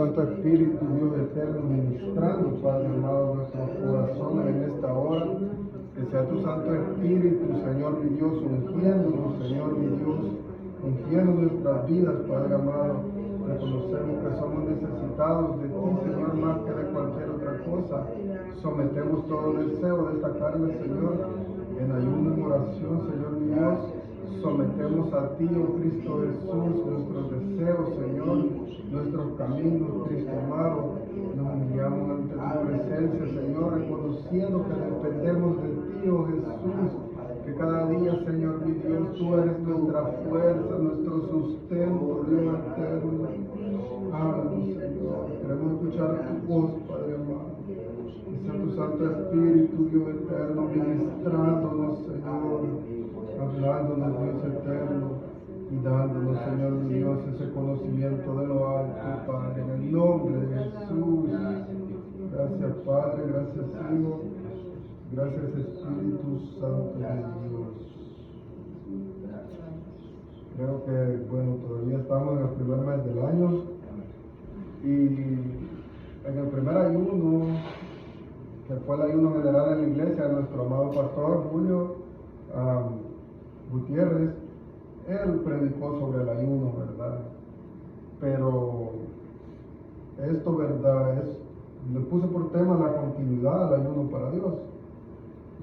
Santo Espíritu, Dios eterno, ministrando, Padre amado, nuestros corazones en esta hora. Que sea tu Santo Espíritu, Señor mi Dios, ungiéndonos, Señor mi Dios, ungiendo nuestras vidas, Padre amado. Reconocemos que somos necesitados de ti, Señor, más que de cualquier otra cosa. Sometemos todo deseo de esta carne, Señor, en ayuno y oración, Señor mi Dios. Sometemos a ti, oh Cristo Jesús, nuestros deseos, Señor, nuestros caminos, Cristo amado. Nos humillamos ante tu presencia, Señor, reconociendo que dependemos de ti, oh Jesús, que cada día, Señor mi Dios, tú eres nuestra fuerza, nuestro sustento, Dios eterno. Háblanos, Señor, queremos escuchar tu voz, Padre amado. Que sea tu Santo Espíritu, Dios eterno, ministrándonos, Señor, hablándonos, Dios eterno, y dándonos, Señor mi Dios, ese conocimiento de lo alto, Padre, en el nombre de Jesús. Gracias, Padre, gracias, Hijo, gracias, Espíritu Santo de Dios. Creo que, bueno, todavía estamos en el primer mes del año, y en el primer ayuno, que fue el ayuno general en la iglesia, nuestro amado pastor Julio Gutiérrez, él predicó sobre el ayuno, ¿verdad? Pero esto, ¿verdad? Le puse por tema la continuidad del ayuno para Dios.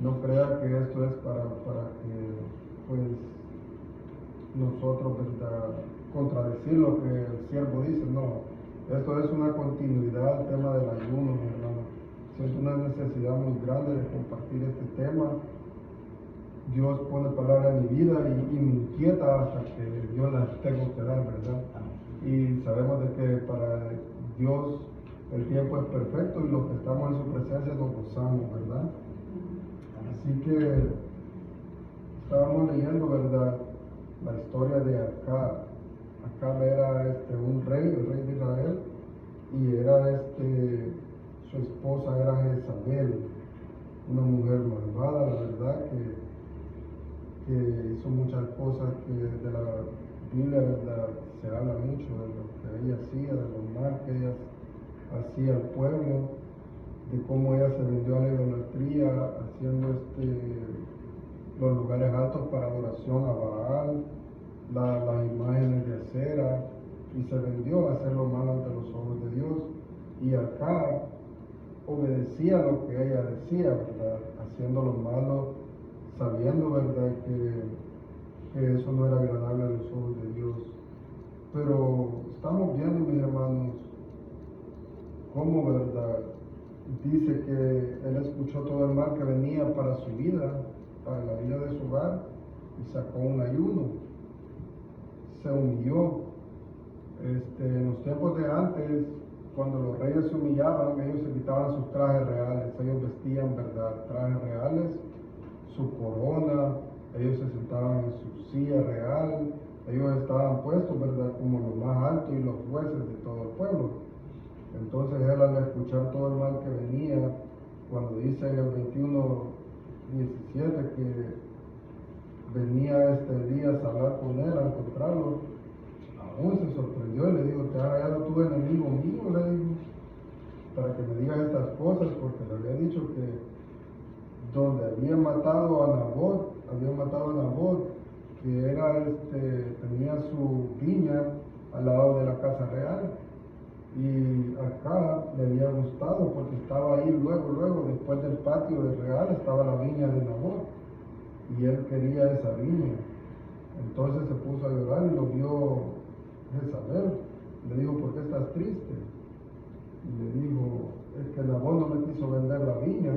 No crea que esto es para que, pues, nosotros, ¿verdad?, contradecir lo que el siervo dice. No, esto es una continuidad al tema del ayuno, mi hermano. Siento una necesidad muy grande de compartir este tema. Dios pone palabra en mi vida y me inquieta hasta que yo las tengo que dar, ¿verdad? Y sabemos de que para Dios el tiempo es perfecto y los que estamos en su presencia nos gozamos, ¿verdad? Así que estábamos leyendo, ¿verdad?, la historia de Acab. Acab era un rey, el rey de Israel, y era su esposa era Jezabel, una mujer malvada, la verdad, que hizo muchas cosas que de la Biblia, ¿verdad?, se habla mucho de lo que ella hacía, de lo mal que ella hacía al pueblo, de cómo ella se vendió a la idolatría, haciendo los lugares altos para adoración a Baal, las imágenes de acera, y se vendió a hacer lo malo ante los ojos de Dios. Y acá obedecía lo que ella decía, ¿verdad?, haciendo lo malo, sabiendo, ¿verdad?, que eso no era agradable a los ojos de Dios. Pero estamos viendo, mis hermanos, cómo, ¿verdad?, dice que él escuchó todo el mal que venía para su vida, para la vida de su hogar, y sacó un ayuno, se humilló. En los tiempos de antes, cuando los reyes se humillaban, ellos se quitaban sus trajes reales, ellos vestían, ¿verdad?, trajes reales, su corona, ellos se sentaban en su silla real, ellos estaban puestos, ¿verdad?, como los más altos y los jueces de todo el pueblo. Entonces él, al escuchar todo el mal que venía, cuando dice en el 21:17 que venía Elías a hablar con él, a encontrarlo, aún se sorprendió y le dijo: te ha hallado tu enemigo mío, le dijo, para que me digas estas cosas, porque le había dicho que donde había matado a Nabot, que era tenía su viña al lado de la casa real, y acá le había gustado porque estaba ahí luego, después del patio del real, estaba la viña de Nabot, y él quería esa viña. Entonces se puso a llorar y lo vio Jezabel. Le dijo: ¿por qué estás triste? Y le dijo: es que Nabot no me quiso vender la viña.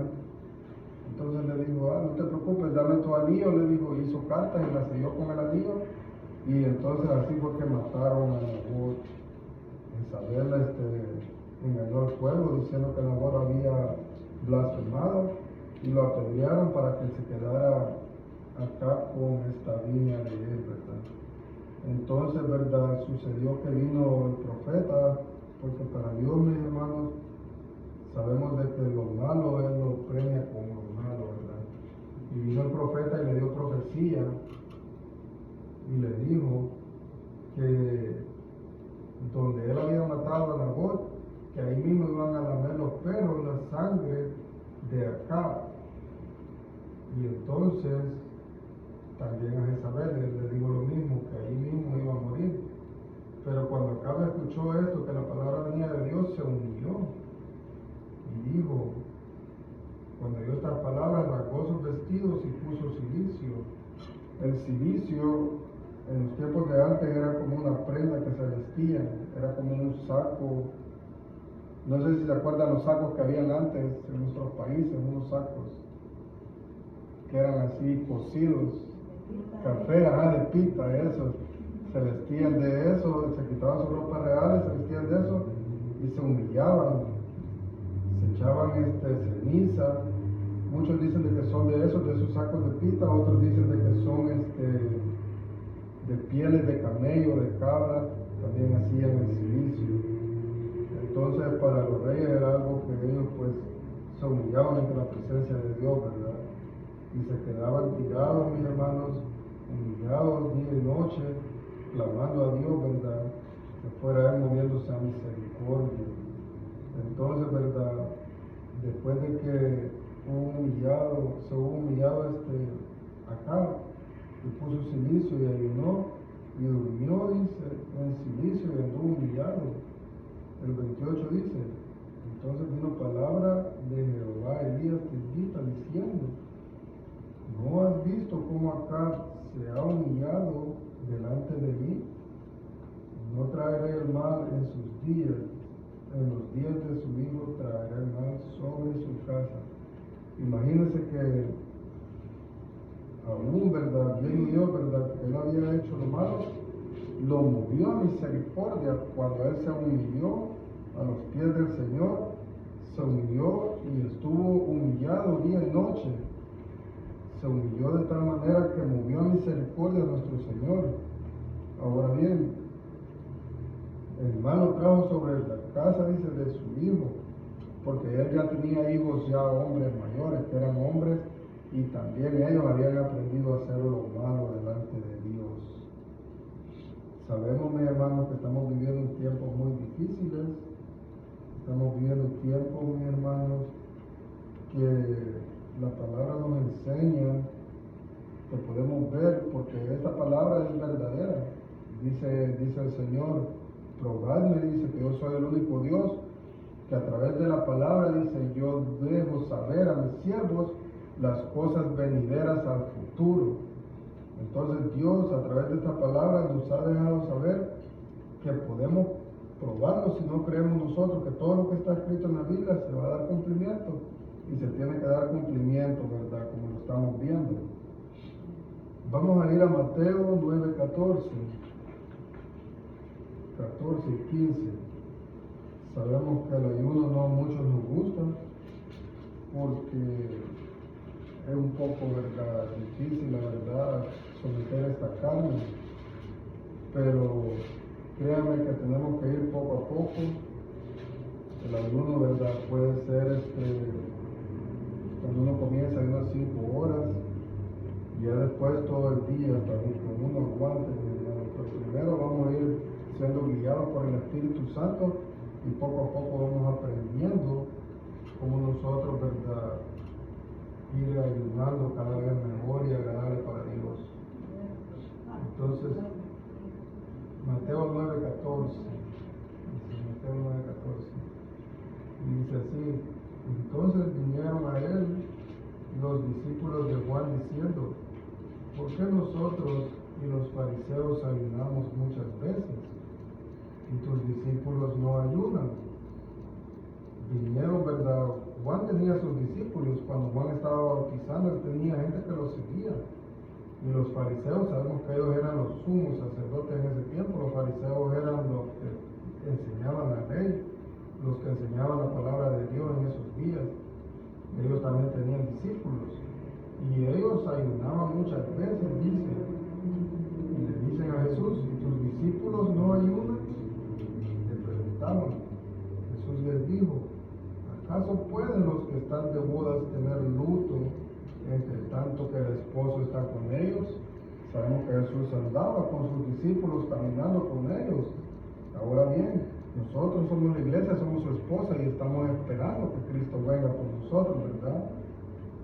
Entonces le dijo: no te preocupes, dame tu anillo. Le dijo, hizo cartas y la selló con el anillo, y entonces así fue que mataron a Nabot. Jezabel engañó al pueblo diciendo que Nabot había blasfemado, y lo apedrearon para que se quedara acá con esta viña de él, ¿verdad? Entonces, ¿verdad?, sucedió que vino el profeta, porque para Dios, mis hermanos, sabemos de que lo malo Él lo premia con lo malo, ¿verdad? Y vino el profeta y le dio profecía, y le dijo que donde él había matado a Nabot, que ahí mismo iban a lamer los perros la sangre de Acab. Y entonces también a Jezabel le digo lo mismo, que ahí mismo iba a morir. Pero cuando Acab escuchó esto, que la palabra venía de Dios, se humilló y dijo, cuando oyó estas palabras, rasgó sus vestidos y puso cilicio. El cilicio en los tiempos de antes era como una prenda que se vestía, era como un saco. No sé si se acuerdan los sacos que habían antes en nuestros países, unos sacos que eran así cosidos, café, de pita, eso. Se vestían de eso, se quitaban sus ropas reales, se vestían de eso y se humillaban, se echaban ceniza. Muchos dicen de que son de esos sacos de pita, otros dicen de que son de pieles de camello, de cabra, también hacían el cilicio. Entonces para los reyes era algo que ellos pues se humillaban ante la presencia de Dios, ¿verdad? Y se quedaban tirados, mis hermanos, humillados día y noche, clamando a Dios, ¿verdad? Que fuera Él moviéndose a misericordia. Entonces, ¿verdad? Después de que se hubo humillado acá, y puso cilicio y ayunó, y durmió, dice, en cilicio y anduvo humillado. El 28 dice, entonces vino palabra de Jehová a Elías Tisbita diciendo, ¿no has visto cómo acá se ha humillado delante de mí? No traeré el mal en sus días, en los días de su hijo traeré el mal sobre su casa. Imagínense que aún, ¿verdad? Bien Dios, ¿verdad? Que él había hecho lo malo, lo movió a misericordia cuando él se humilló a los pies del Señor, se humilló y estuvo humillado día y noche. Se humilló de tal manera que movió a misericordia a nuestro Señor. Ahora bien, el mal lo trajo sobre la casa, dice, de su hijo, porque él ya tenía hijos ya hombres mayores, que eran hombres, y también ellos habían aprendido a hacer lo malo delante de Dios. Sabemos, mis hermanos, que estamos viviendo tiempos muy difíciles, estamos viviendo tiempos, mis hermanos, que la palabra nos enseña, que podemos ver, porque esta palabra es verdadera. Dice el Señor, probadme, dice que yo soy el único Dios, que a través de la palabra, dice, yo dejo saber a mis siervos las cosas venideras al futuro. Entonces Dios, a través de esta palabra, nos ha dejado saber que podemos probarlo si no creemos nosotros, que todo lo que está escrito en la Biblia se va a dar cumplimiento, y se tiene que dar cumplimiento, ¿verdad? Como lo estamos viendo. Vamos a ir a Mateo 9, 14 y 15. Sabemos que el ayuno no a muchos nos gusta, porque es un poco, ¿verdad?, difícil, la verdad, someter esta carne, pero créanme que tenemos que ir poco a poco. El ayuno, ¿verdad?, puede ser cuando uno comienza en unas 5 horas, y ya después todo el día, hasta que uno aguante, pero primero vamos a ir siendo guiados por el Espíritu Santo, y poco a poco vamos aprendiendo cómo nosotros, ¿verdad?, ir ayunando cada vez mejor y agradable para Dios. Entonces, Mateo 9:14, Mateo 9:14, y dice así, entonces vinieron a él los discípulos de Juan diciendo, ¿por qué nosotros y los fariseos ayunamos muchas veces, y tus discípulos no ayunan? Vinieron, ¿verdad? Juan tenía sus discípulos, cuando Juan estaba bautizando, él tenía gente que lo seguía. Y los fariseos, sabemos que ellos eran los sumos sacerdotes en ese tiempo. Los fariseos eran los que enseñaban la ley, los que enseñaban la palabra de Dios en esos días. Ellos también tenían discípulos. Y ellos ayunaban muchas veces, dice. Y le dicen a Jesús, ¿y tus discípulos no ayunan? Le preguntaban. Jesús les dijo, ¿acaso pueden los que están de bodas tener luto entre tanto que el esposo está con ellos? Sabemos que Jesús andaba con sus discípulos caminando con ellos. Ahora bien, nosotros somos la iglesia, somos su esposa y estamos esperando que Cristo venga por nosotros, ¿verdad?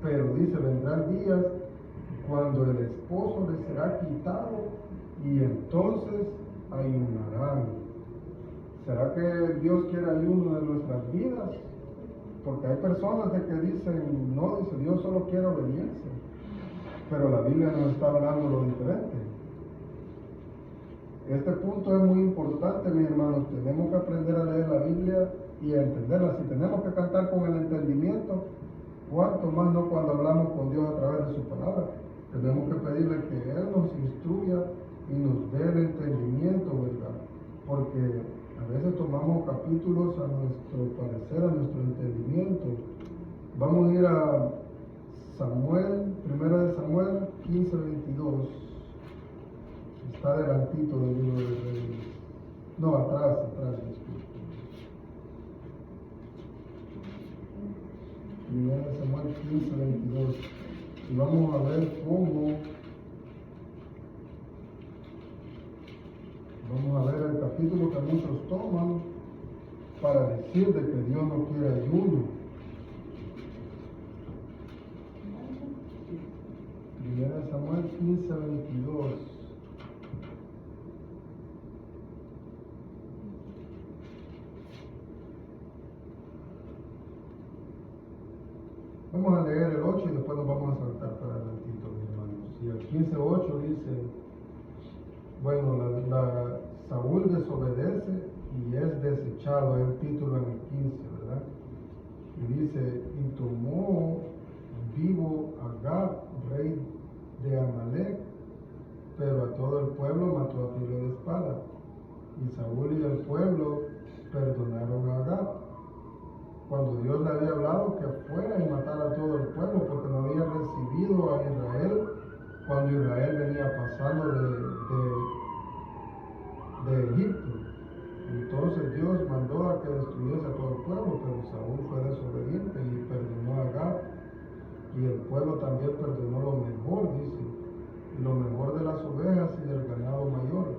Pero dice, vendrán días cuando el esposo le será quitado y entonces ayunarán. ¿Será que Dios quiere ayuno de nuestras vidas? Porque hay personas de que dicen, no, dice, Dios solo quiere obediencia. Pero la Biblia nos está hablando lo diferente. Este punto es muy importante, mis hermanos. Tenemos que aprender a leer la Biblia y a entenderla. Si tenemos que cantar con el entendimiento, cuánto más no cuando hablamos con Dios a través de su palabra. Tenemos que pedirle que Él nos instruya y nos dé el entendimiento, ¿verdad? Porque a veces tomamos capítulos a nuestro parecer, a nuestro entendimiento. Vamos a ir a Samuel, 1 Samuel 15:22. Está adelantito del libro de Reyes. No, atrás, disculpe. 1 Samuel 15:22. Y vamos a ver vamos a ver el capítulo que muchos toman para decir de que Dios no quiere ayuno. 1 Samuel 15:22. Vamos a leer el 8 y después nos vamos a saltar para adelantito, mis hermanos. Y el 15:8 dice, bueno, Saúl desobedece y es desechado, es el título en el 15, ¿verdad? Y dice, y tomó vivo a Agag, rey de Amalek, pero a todo el pueblo mató a filo de espada. Y Saúl y el pueblo perdonaron a Agag, cuando Dios le había hablado que fuera y matara a todo el pueblo, porque no había recibido a Israel cuando Israel venía pasando de Egipto. Entonces Dios mandó a que destruyese a todo el pueblo, pero Saúl fue desobediente y perdonó a Agag, y el pueblo también perdonó lo mejor, dice, lo mejor de las ovejas y del ganado mayor,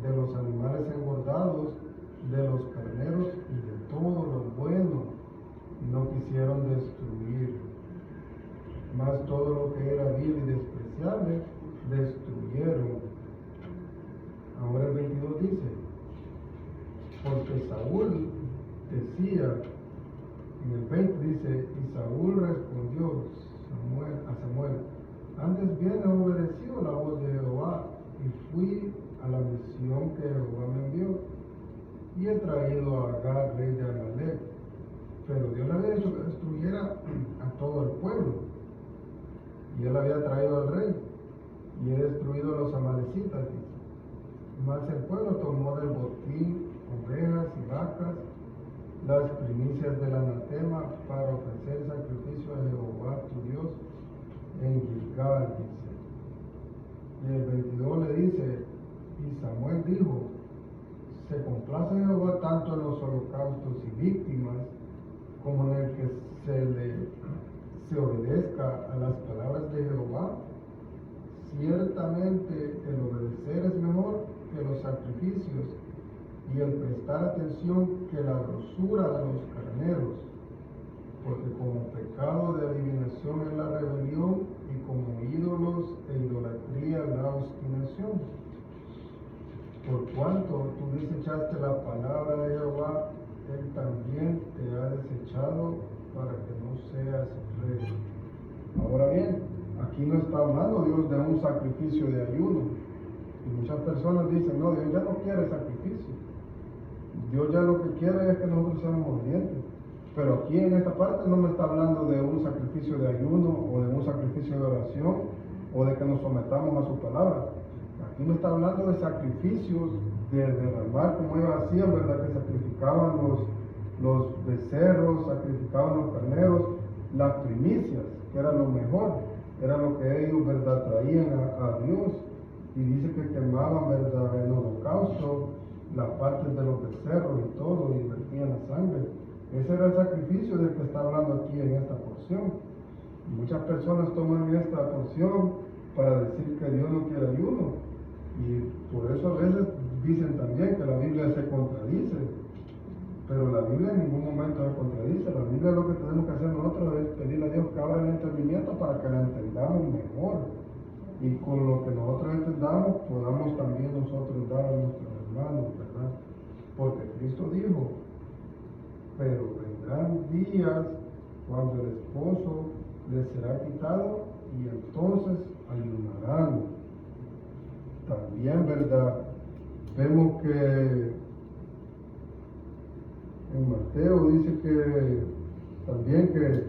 de los animales engordados, de los carneros y de todo lo bueno, y no quisieron destruir. Mas todo lo que era vil y despreciable, destruyeron. Ahora el 22 dice, porque Saúl decía, en el 20 dice, y Saúl respondió a Samuel, antes bien he obedecido la voz de Jehová, y fui a la misión que Jehová me envió, y he traído a Agag, rey de Amalek. Pero Dios le había dicho que destruyera a todo el pueblo, y él había traído al rey, y he destruido a los amalecitas, dice. Mas el pueblo tomó del botín ovejas y vacas, las primicias del anatema, para ofrecer sacrificio a Jehová tu Dios en Gilgal, dice. Y el 22 le dice, y Samuel dijo, se complace Jehová tanto en los holocaustos y víctimas, como en el que se obedezca a las palabras de Jehová. Ciertamente el obedecer es mejor que los sacrificios, y el prestar atención que la grosura de los carneros, porque como pecado de adivinación es la rebelión, y como ídolos e idolatría la obstinación. Por cuanto tú desechaste la palabra de Jehová, Él también te ha desechado para que no seas rey. Ahora bien, aquí no está hablando Dios de un sacrificio de ayuno. Y muchas personas dicen, no, Dios ya no quiere sacrificio. Dios ya lo que quiere es que nosotros seamos obedientes. Pero aquí en esta parte no me está hablando de un sacrificio de ayuno o de un sacrificio de oración o de que nos sometamos a su palabra. Aquí me está hablando de sacrificios, de derramar como ellos hacían, ¿verdad? Que sacrificaban los becerros, sacrificaban los carneros, las primicias, que era lo mejor, era lo que ellos, ¿verdad?, traían a Dios. Y dice que quemaban, ¿verdad?, en holocausto las partes de los becerros y todo, y vertían la sangre. Ese era el sacrificio del que está hablando aquí en esta porción. Y muchas personas toman esta porción para decir que Dios no quiere ayuno. Y por eso a veces dicen también que la Biblia se contradice. Pero la Biblia en ningún momento se contradice. La Biblia lo que tenemos que hacer nosotros es pedirle a Dios que abra el entendimiento para que la entendamos mejor. Y con lo que nosotros entendamos, podamos también nosotros dar a nuestros hermanos, ¿verdad? Porque Cristo dijo, pero vendrán días cuando el esposo les será quitado y entonces ayunarán. También, ¿verdad? Vemos que en Mateo dice que también que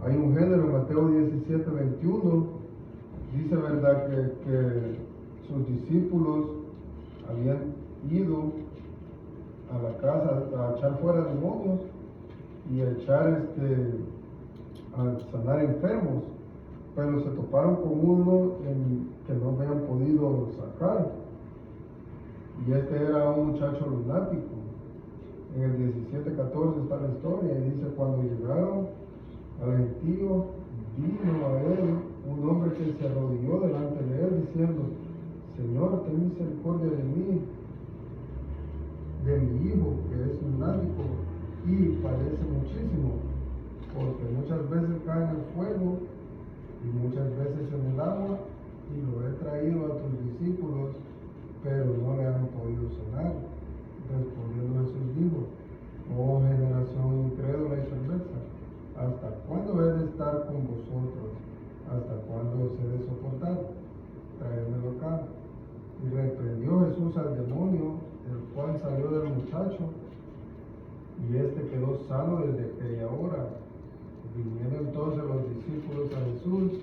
hay un género, en Mateo 17:21, dice, ¿verdad? Que sus discípulos habían ido a la casa a echar fuera demonios y a sanar enfermos, pero se toparon con uno que no habían podido sacar, y era un muchacho lunático. En el 17:14 está la historia, y dice, cuando llegaron al gentío, vino a él un hombre que se arrodilló delante de él, diciendo, Señor, ten misericordia de mí, de mi hijo, que es lunático y padece muchísimo, porque muchas veces cae en el fuego y muchas veces en el agua, y lo he traído a tus discípulos, pero no le han podido sanar. Respondiendo Jesús dijo, oh generación incrédula y perversa, ¿hasta cuándo he de estar con vosotros? ¿Hasta cuándo os he de soportar? Traédmelo acá. Y reprendió Jesús al demonio, el cual salió del muchacho, y quedó sano desde aquella hora. Vinieron entonces los discípulos a Jesús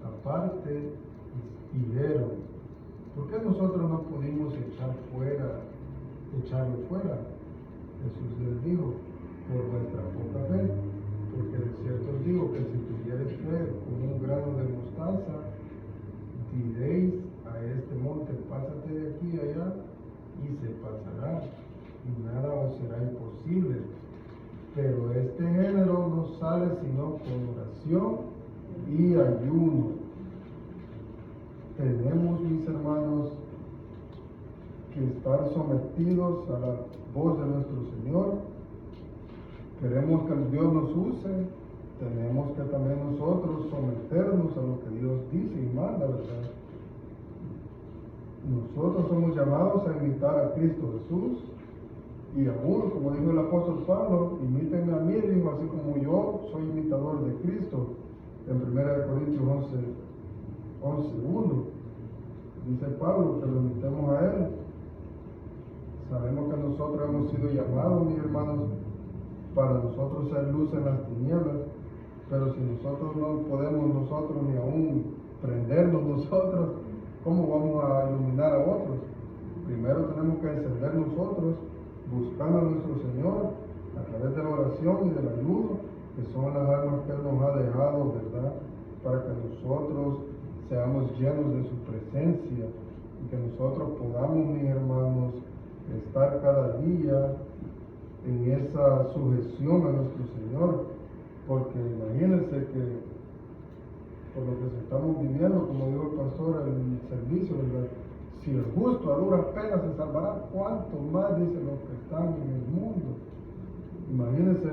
aparte y dijeron, ¿por qué nosotros no pudimos echarlo fuera? Jesús les dijo, por vuestra poca fe, porque de cierto os digo que si tuviereis fe como un grano de mostaza, diréis a este monte, pásate de aquí a allá, y se pasará, y nada os será imposible. Pero este género no sale sino con oración y ayuno. Tenemos, mis hermanos, que estar sometidos a la voz de nuestro Señor. Queremos que Dios nos use, tenemos que también nosotros someternos a lo que Dios dice y manda, ¿verdad? Nosotros somos llamados a imitar a Cristo Jesús, y aún, como dijo el apóstol Pablo, imítenme a mí, dijo, así como yo soy imitador de Cristo, en 1 Corintios 11:1. Dice Pablo que lo imitemos a Él. Sabemos que nosotros hemos sido llamados, mis hermanos, para nosotros ser luz en las tinieblas, pero si nosotros no podemos nosotros ni aún prendernos nosotros, ¿cómo vamos a iluminar a otros? Primero tenemos que encender nosotros, buscando a nuestro Señor a través de la oración y del ayuno, que son las armas que Él nos ha dejado, ¿verdad? Para que nosotros seamos llenos de su presencia y que nosotros podamos, mis hermanos, estar cada día en esa sujeción a nuestro Señor, porque imagínense que por lo que estamos viviendo, como dijo el pastor en el servicio, ¿verdad? Si el justo a duras penas se salvará, ¿cuánto más dicen los que están en el mundo? Imagínense,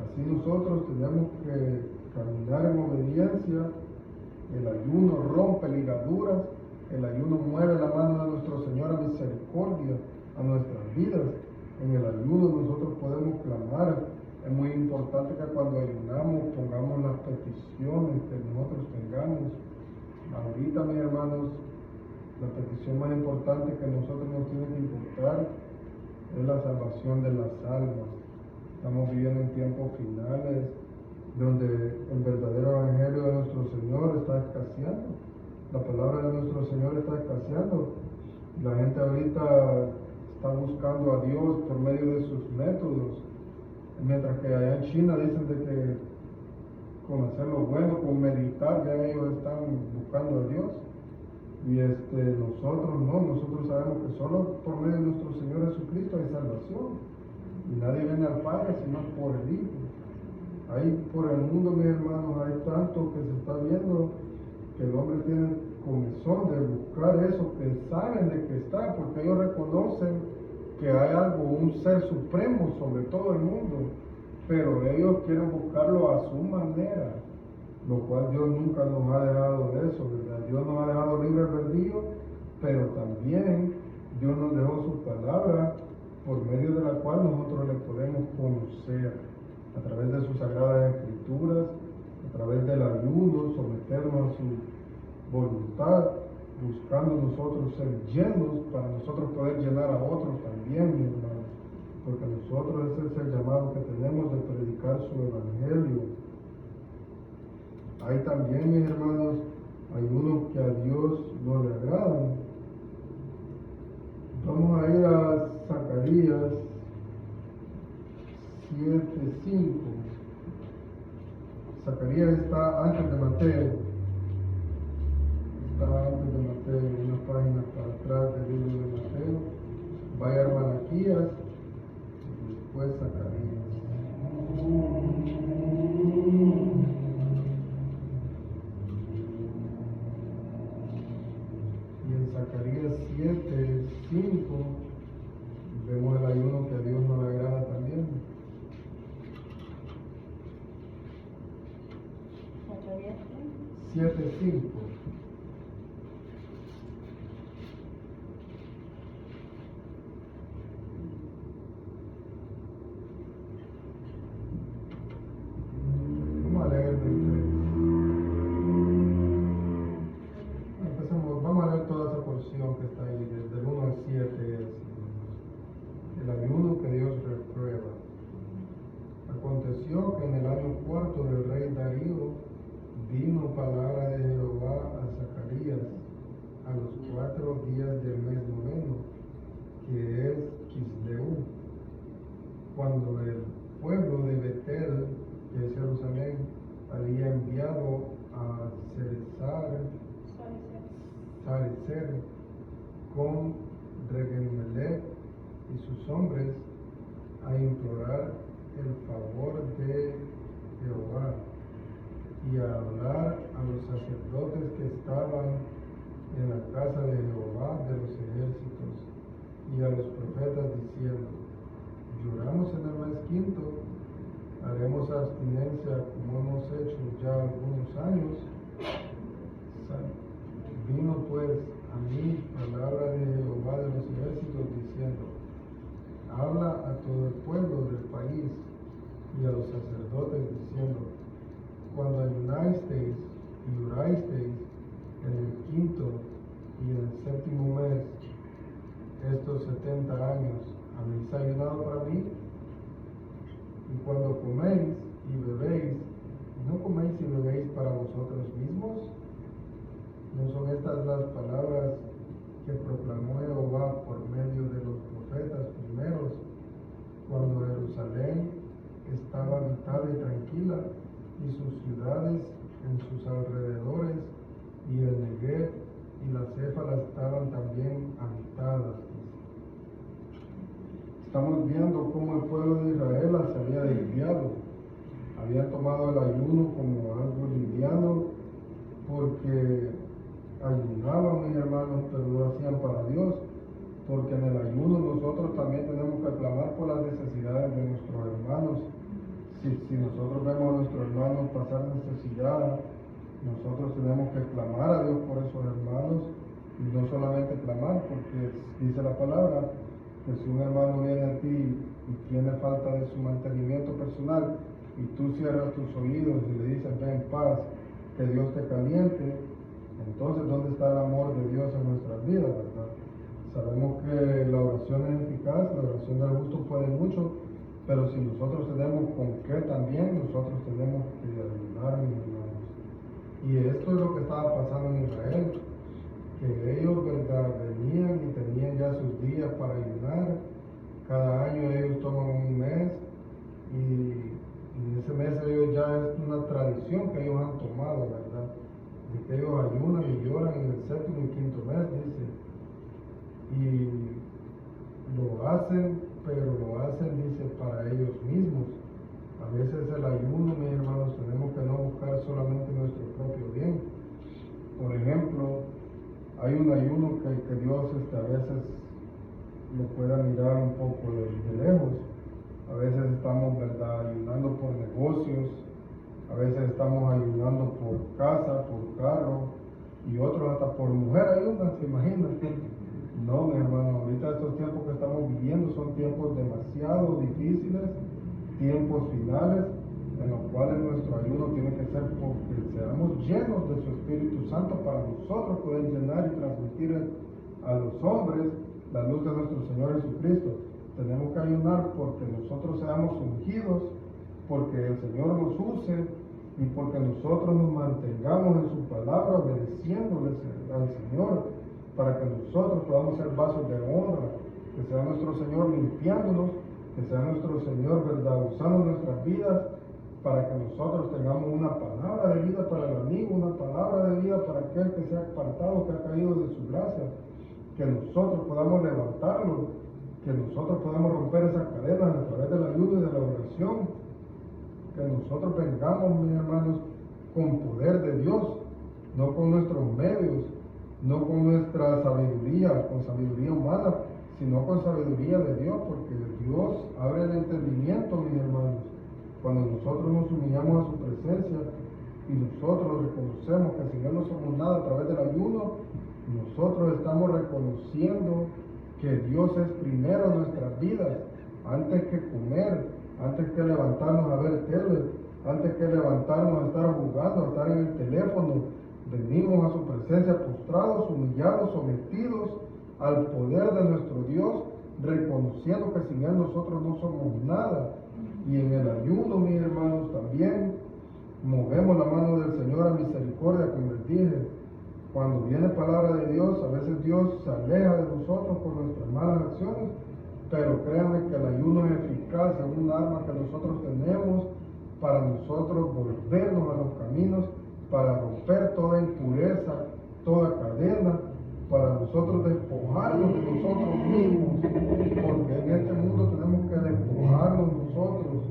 así nosotros tenemos que caminar en obediencia. El ayuno rompe ligaduras, el ayuno mueve la mano de nuestro Señor a misericordia a nuestras vidas. En el ayuno nosotros podemos clamar. Es muy importante que cuando ayunamos pongamos las peticiones que nosotros tengamos. Ahorita, mis hermanos, la petición más importante que nosotros nos tiene que importar es la salvación de las almas. Estamos viviendo en tiempos finales donde el verdadero evangelio de nuestro Señor está escaseando. La palabra de nuestro Señor está escaseando. La gente ahorita está buscando a Dios por medio de sus métodos, mientras que allá en China dicen de que con hacer lo bueno, con meditar, ya ellos están buscando a Dios. Y nosotros no, nosotros sabemos que solo por medio de nuestro Señor Jesucristo hay salvación. Y nadie viene al Padre sino por el Hijo. Ahí por el mundo, mis hermanos, hay tanto que se está viendo que el hombre tiene comezón de buscar eso que saben de que está, porque ellos reconocen que hay algo, un ser supremo sobre todo el mundo, pero ellos quieren buscarlo a su manera, lo cual Dios nunca nos ha dejado de eso, ¿verdad? Dios nos ha dejado libre albedrío, pero también Dios nos dejó su palabra por medio de la cual nosotros le podemos conocer a través de sus sagradas escrituras, a través del ayuno, someternos a su voluntad, buscando nosotros ser llenos para nosotros poder llenar a otros también, mi hermano, porque nosotros ese es el llamado que tenemos de predicar su evangelio. Hay también, mis hermanos, ayunos que a Dios no le agradan. Vamos a ir a Zacarías 7:5. Zacarías está antes de Mateo. Está antes de Mateo, una página para atrás del libro de Mateo. Vaya a Malaquías y después Zacarías. Y en Zacarías 7:5 vemos el ayuno que a Dios no le agrada también. Zacarías 7:5. Vamos a leer del 3. Empecemos, vamos a leer toda esa porción que está ahí, desde el 1 al 7. El ayuno que Dios reprueba. Aconteció que en el año cuarto del rey Darío vino palabra de Jehová a Zacarías a los 4 días del mes noveno, que es Quisleu, cuando el pueblo de Betel, que es Jerusalén, había enviado a Sarecer con Regemelech y sus hombres a implorar el favor de Jehová y a hablar a los sacerdotes que estaban en la casa de Jehová de los ejércitos y a los profetas diciendo: lloramos en el mes quinto, haremos abstinencia como hemos hecho ya algunos años. Vino pues a mí palabra de Jehová de los ejércitos diciendo: habla a todo el pueblo del país y a los sacerdotes diciendo: cuando ayunasteis y orasteis en el quinto y en el séptimo mes, estos 70 años, ¿habéis ayunado para mí? Y cuando coméis y bebéis, ¿no coméis y bebéis para vosotros mismos? ¿No son estas las palabras que proclamó Jehová por medio de los profetas primeros, cuando Jerusalén estaba habitada y tranquila, y sus ciudades en sus alrededores, y el Negev y las Éfalas estaban también habitadas? Estamos viendo cómo el pueblo de Israel se había desviado, había tomado el ayuno como algo liviano, porque ayunaban, mis hermanos, pero no lo hacían para Dios, porque en el ayuno nosotros también tenemos que clamar por las necesidades de nuestros hermanos. Si nosotros vemos a nuestros hermanos pasar necesidad, nosotros tenemos que clamar a Dios por esos hermanos, y no solamente clamar, porque dice la palabra que si un hermano viene a ti y tiene falta de su mantenimiento personal, y tú cierras tus oídos y le dices: ven en paz, que Dios te caliente, entonces ¿dónde está el amor de Dios en nuestras vidas, verdad? Sabemos que la oración es eficaz, la oración del justo puede mucho, pero si nosotros tenemos con qué también, nosotros tenemos que ayunar, mis hermanos. Y esto es lo que estaba pasando en Israel, que ellos, verdad, venían y tenían ya sus días para ayunar. Cada año ellos toman un mes, y en ese mes ellos ya es una tradición que ellos han tomado, verdad, de que ellos ayunan y lloran en el séptimo y quinto mes, dice, y lo hacen, pero lo hacen, dice, para ellos mismos. A veces el ayuno, mis hermanos, tenemos que no buscar solamente nuestro propio bien. Por ejemplo, hay un ayuno que Dios a veces lo pueda mirar un poco de lejos. A veces estamos, ¿verdad?, ayunando por negocios, a veces estamos ayunando por casa, por carro, y otros hasta por mujer ayunan, ¿se imaginan? No, mi hermano, ahorita estos tiempos que estamos viviendo son tiempos demasiado difíciles, tiempos finales, en los cuales nuestro ayuno tiene que ser porque seamos llenos de su Espíritu Santo para nosotros poder llenar y transmitir a los hombres la luz de nuestro Señor Jesucristo. Tenemos que ayunar porque nosotros seamos ungidos, porque el Señor nos use y porque nosotros nos mantengamos en su palabra obedeciéndole al Señor, para que nosotros podamos ser vasos de honra, que sea nuestro Señor limpiándonos, que sea nuestro Señor, ¿verdad?, usando nuestras vidas, para que nosotros tengamos una palabra de vida para el amigo, una palabra de vida para aquel que se ha apartado, que ha caído de su gracia, que nosotros podamos levantarlo, que nosotros podamos romper esas cadenas a través del ayuno y de la oración, que nosotros vengamos, mis hermanos, con poder de Dios, no con nuestros medios, no con nuestra sabiduría, con sabiduría humana, sino con sabiduría de Dios, porque Dios abre el entendimiento, mis hermanos. Cuando nosotros nos humillamos a su presencia y nosotros reconocemos que sin Él no somos nada a través del ayuno, nosotros estamos reconociendo que Dios es primero en nuestras vidas, antes que comer, antes que levantarnos a ver tele, antes que levantarnos a estar jugando, a estar en el teléfono. Venimos a su presencia postrados, humillados, sometidos al poder de nuestro Dios, reconociendo que sin Él nosotros no somos nada. Y en el ayuno, mis hermanos, también movemos la mano del Señor a misericordia, como les dije. Cuando viene palabra de Dios, a veces Dios se aleja de nosotros por nuestras malas acciones, pero créanme que el ayuno es eficaz, es un arma que nosotros tenemos para nosotros volvernos a los caminos, para romper toda impureza, toda cadena, para nosotros despojarnos de nosotros mismos, porque en este mundo tenemos que despojarnos nosotros,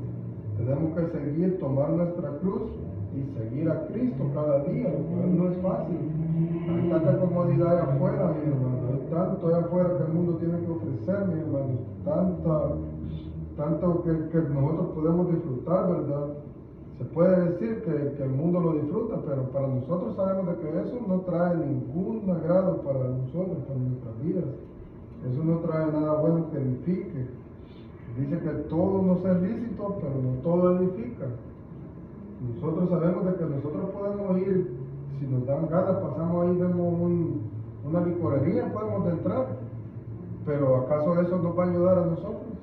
tenemos que seguir, tomar nuestra cruz y seguir a Cristo cada día, lo cual no es fácil. Hay tanta comodidad allá afuera, mi hermano, hay tanto allá afuera que el mundo tiene que ofrecer, mi hermano, tanto que nosotros podemos disfrutar, ¿verdad? Se puede decir que el mundo lo disfruta, pero para nosotros sabemos de que eso no trae ningún agrado para nosotros, para nuestras vidas. Eso no trae nada bueno que edifique. Dice que todo nos es lícito, pero no todo edifica. Nosotros sabemos de que nosotros podemos ir, si nos dan ganas, pasamos ahí, vemos una licorería, podemos entrar, pero ¿acaso eso nos va a ayudar a nosotros?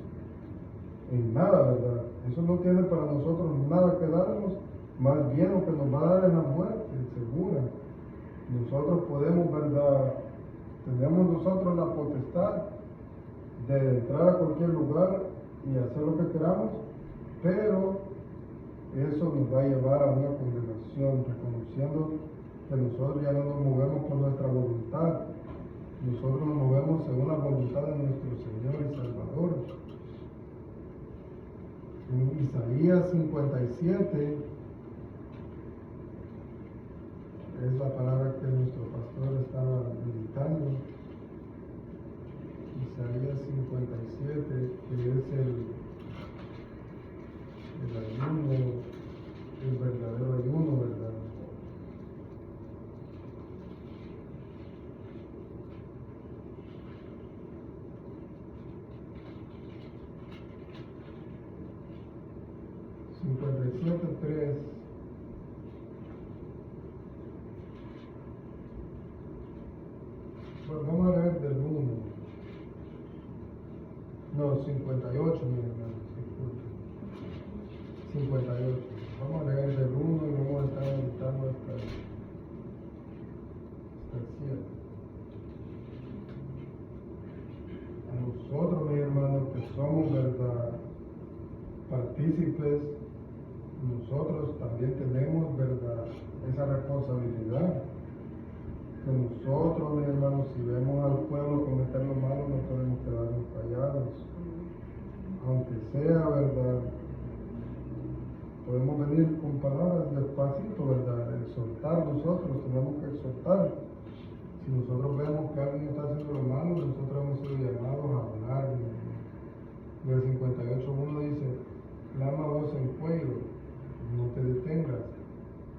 En nada, ¿verdad? Eso no tiene para nosotros nada que darnos, más bien lo que nos va a dar es la muerte segura. Nosotros podemos, ¿verdad? Tenemos nosotros la potestad de entrar a cualquier lugar y hacer lo que queramos, pero eso nos va a llevar a una condenación, reconociendo que nosotros ya no nos movemos por nuestra voluntad, nosotros nos movemos según la voluntad de nuestro Señor y Salvador. En Isaías 57 es la palabra que nuestro pastor estaba meditando. Isaías 57, que es el ayuno, el verdadero ayuno, ¿verdad? Bueno, vamos a leer del 1. No, 58, mi hermano, 58. Vamos a leer del 1 y vamos a estar meditando hasta el 7. A nosotros, mi hermano, que somos, ¿verdad?, partícipes, nosotros también tenemos, ¿verdad?, esa responsabilidad. Que nosotros, mi hermano, si vemos al pueblo cometer lo malo, no podemos quedarnos callados. Aunque sea, ¿verdad?, podemos venir con palabras despacito, ¿verdad?, exhortar nosotros, tenemos que exhortar. Si Si nosotros vemos que alguien está haciendo lo malo, nosotros hemos sido llamados a hablar. Y el 58:1 dice, clama voz en cuello, no te detengas,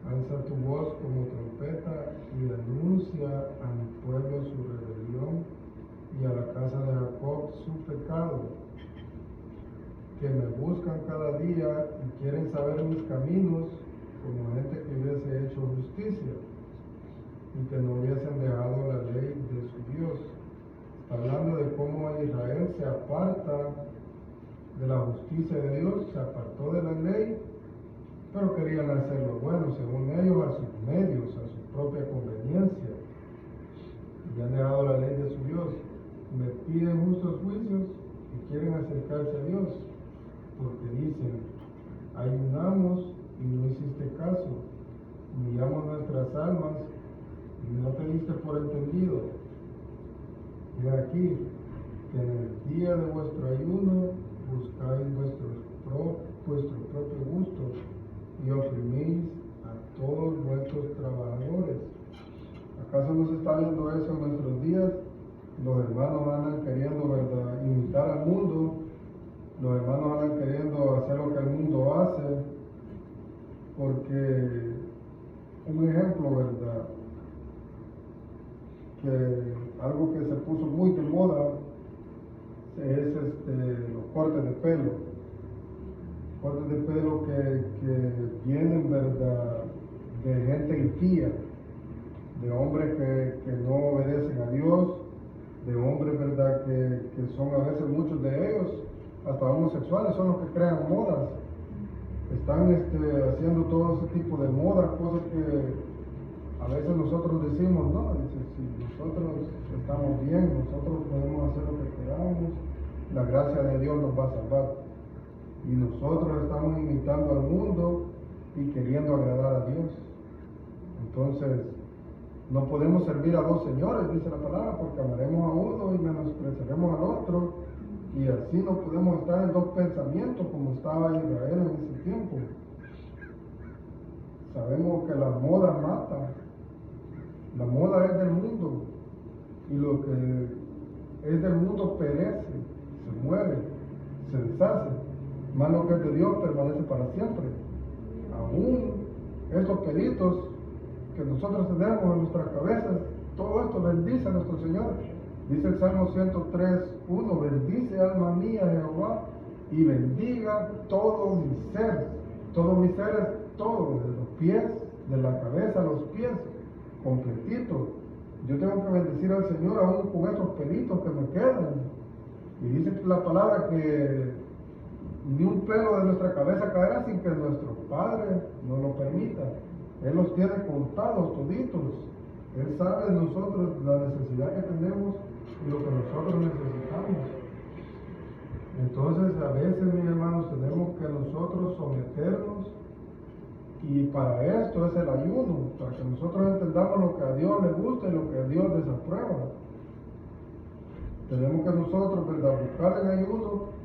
alza tu voz como trompeta y anuncia a mi pueblo su rebelión y a la casa de Jacob su pecado, que me buscan cada día y quieren saber mis caminos, como gente que hubiese hecho justicia y que no hubiesen dejado la ley de su Dios. Está hablando de cómo Israel se aparta de la justicia de Dios, se apartó de la ley, pero querían hacer lo bueno, según ellos, a sus medios, a su propia conveniencia, y han dejado la ley de su Dios. Me piden justos juicios y quieren acercarse a Dios, porque dicen, ayunamos y no hiciste caso, humillamos nuestras almas y no te diste por entendido. Y aquí, que en el día de vuestro ayuno buscáis vuestro propio gusto y oprimís a todos vuestros trabajadores. ¿Acaso no se está viendo eso en nuestros días? Los hermanos andan queriendo, ¿verdad?, imitar al mundo. Los hermanos andan queriendo hacer lo que el mundo hace, porque un ejemplo, ¿verdad?, que algo que se puso muy de moda es los cortes de pelo. Cortes de pelo que vienen, ¿verdad?, de gente impía, de hombres que no obedecen a Dios, de hombres, ¿verdad?, que son a veces muchos de ellos, hasta homosexuales, son los que crean modas. Están haciendo todo ese tipo de modas, cosas que a veces nosotros decimos, no, dice, si nosotros estamos bien, nosotros podemos hacer lo que queramos, la gracia de Dios nos va a salvar. Y nosotros estamos imitando al mundo y queriendo agradar a Dios. Entonces, no podemos servir a dos señores, dice la palabra, porque amaremos a uno y menospreciaremos al otro, y así no podemos estar en dos pensamientos como estaba Israel en ese tiempo. Sabemos que la moda mata, la moda es del mundo, y lo que es del mundo perece, se muere, se deshace, más lo que es de Dios permanece para siempre. Aún estos pelitos que nosotros tenemos en nuestras cabezas, todo esto bendice a nuestro Señor. Dice el Salmo 103:1, bendice alma mía Jehová y bendiga todo mi ser. Todo mi ser es todo, desde los pies, de la cabeza a los pies, completito. Yo tengo que bendecir al Señor aún con esos pelitos que me quedan. Y dice la palabra que ni un pelo de nuestra cabeza caerá sin que nuestro Padre nos lo permita. Él los tiene contados toditos. Él sabe de nosotros la necesidad que tenemos y lo que nosotros necesitamos. Entonces, a veces, mis hermanos, tenemos que nosotros someternos, y para esto es el ayuno, para que nosotros entendamos lo que a Dios le gusta y lo que a Dios desaprueba. Tenemos que nosotros, ¿verdad?, buscar el ayuno.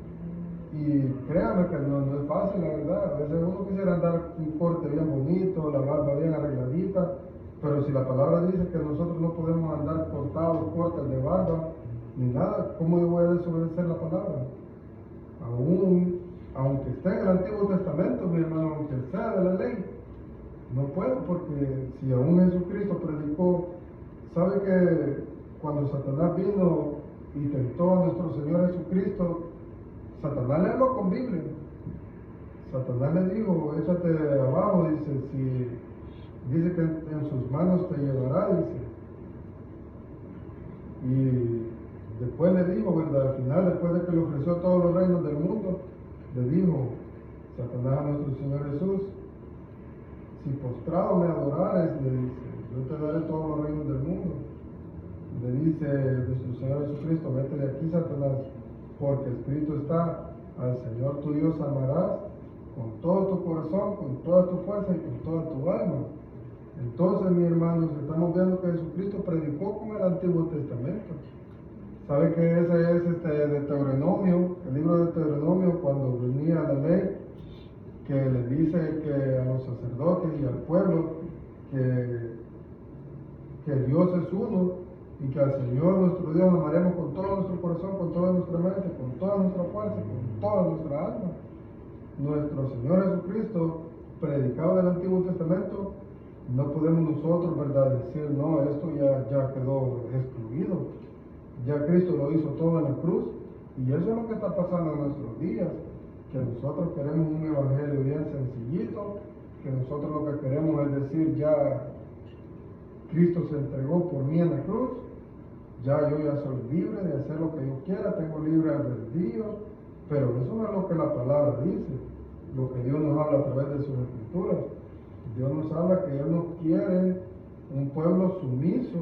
Y créanme que no es fácil, la verdad. A veces uno quisiera andar un corte bien bonito, la barba bien arregladita, pero si la palabra dice que nosotros no podemos andar cortados, cortes de barba, ni nada, ¿cómo yo voy a desobedecer la palabra? Aunque esté en el Antiguo Testamento, mi hermano, aunque sea de la ley, no puedo, porque si aún Jesucristo predicó, ¿sabe que cuando Satanás vino y tentó a nuestro Señor Jesucristo, Satanás le habló con Biblia? Satanás le dijo, échate abajo, dice que en sus manos te llevará, dice. Y después le dijo, ¿verdad?, al final, después de que le ofreció todos los reinos del mundo, le dijo Satanás a nuestro Señor Jesús, si postrado me adorares, le dice, yo te daré todos los reinos del mundo. Le dice nuestro Señor Jesucristo, vete de aquí, Satanás, porque escrito está, al Señor tu Dios amarás con todo tu corazón, con toda tu fuerza y con toda tu alma. Entonces, mis hermanos, estamos viendo que Jesucristo predicó con el Antiguo Testamento. ¿Sabe que ese es de Deuteronomio, el libro de Deuteronomio, cuando venía la ley, que le dice que a los sacerdotes y al pueblo que Dios es uno, y que al Señor nuestro Dios amaremos con todo nuestro corazón, con toda nuestra mente, con toda nuestra fuerza, con toda nuestra alma. Nuestro Señor Jesucristo, predicado del Antiguo Testamento, no podemos nosotros, ¿verdad?, decir, no, esto ya quedó excluido. Ya Cristo lo hizo todo en la cruz, y eso es lo que está pasando en nuestros días, que nosotros queremos un evangelio bien sencillito, que nosotros lo que queremos es decir, ya Cristo se entregó por mí en la cruz, ya yo ya soy libre de hacer lo que yo quiera, tengo libre albedrío, pero eso no es lo que la palabra dice, lo que Dios nos habla a través de sus escrituras. Dios nos habla que Él no quiere un pueblo sumiso,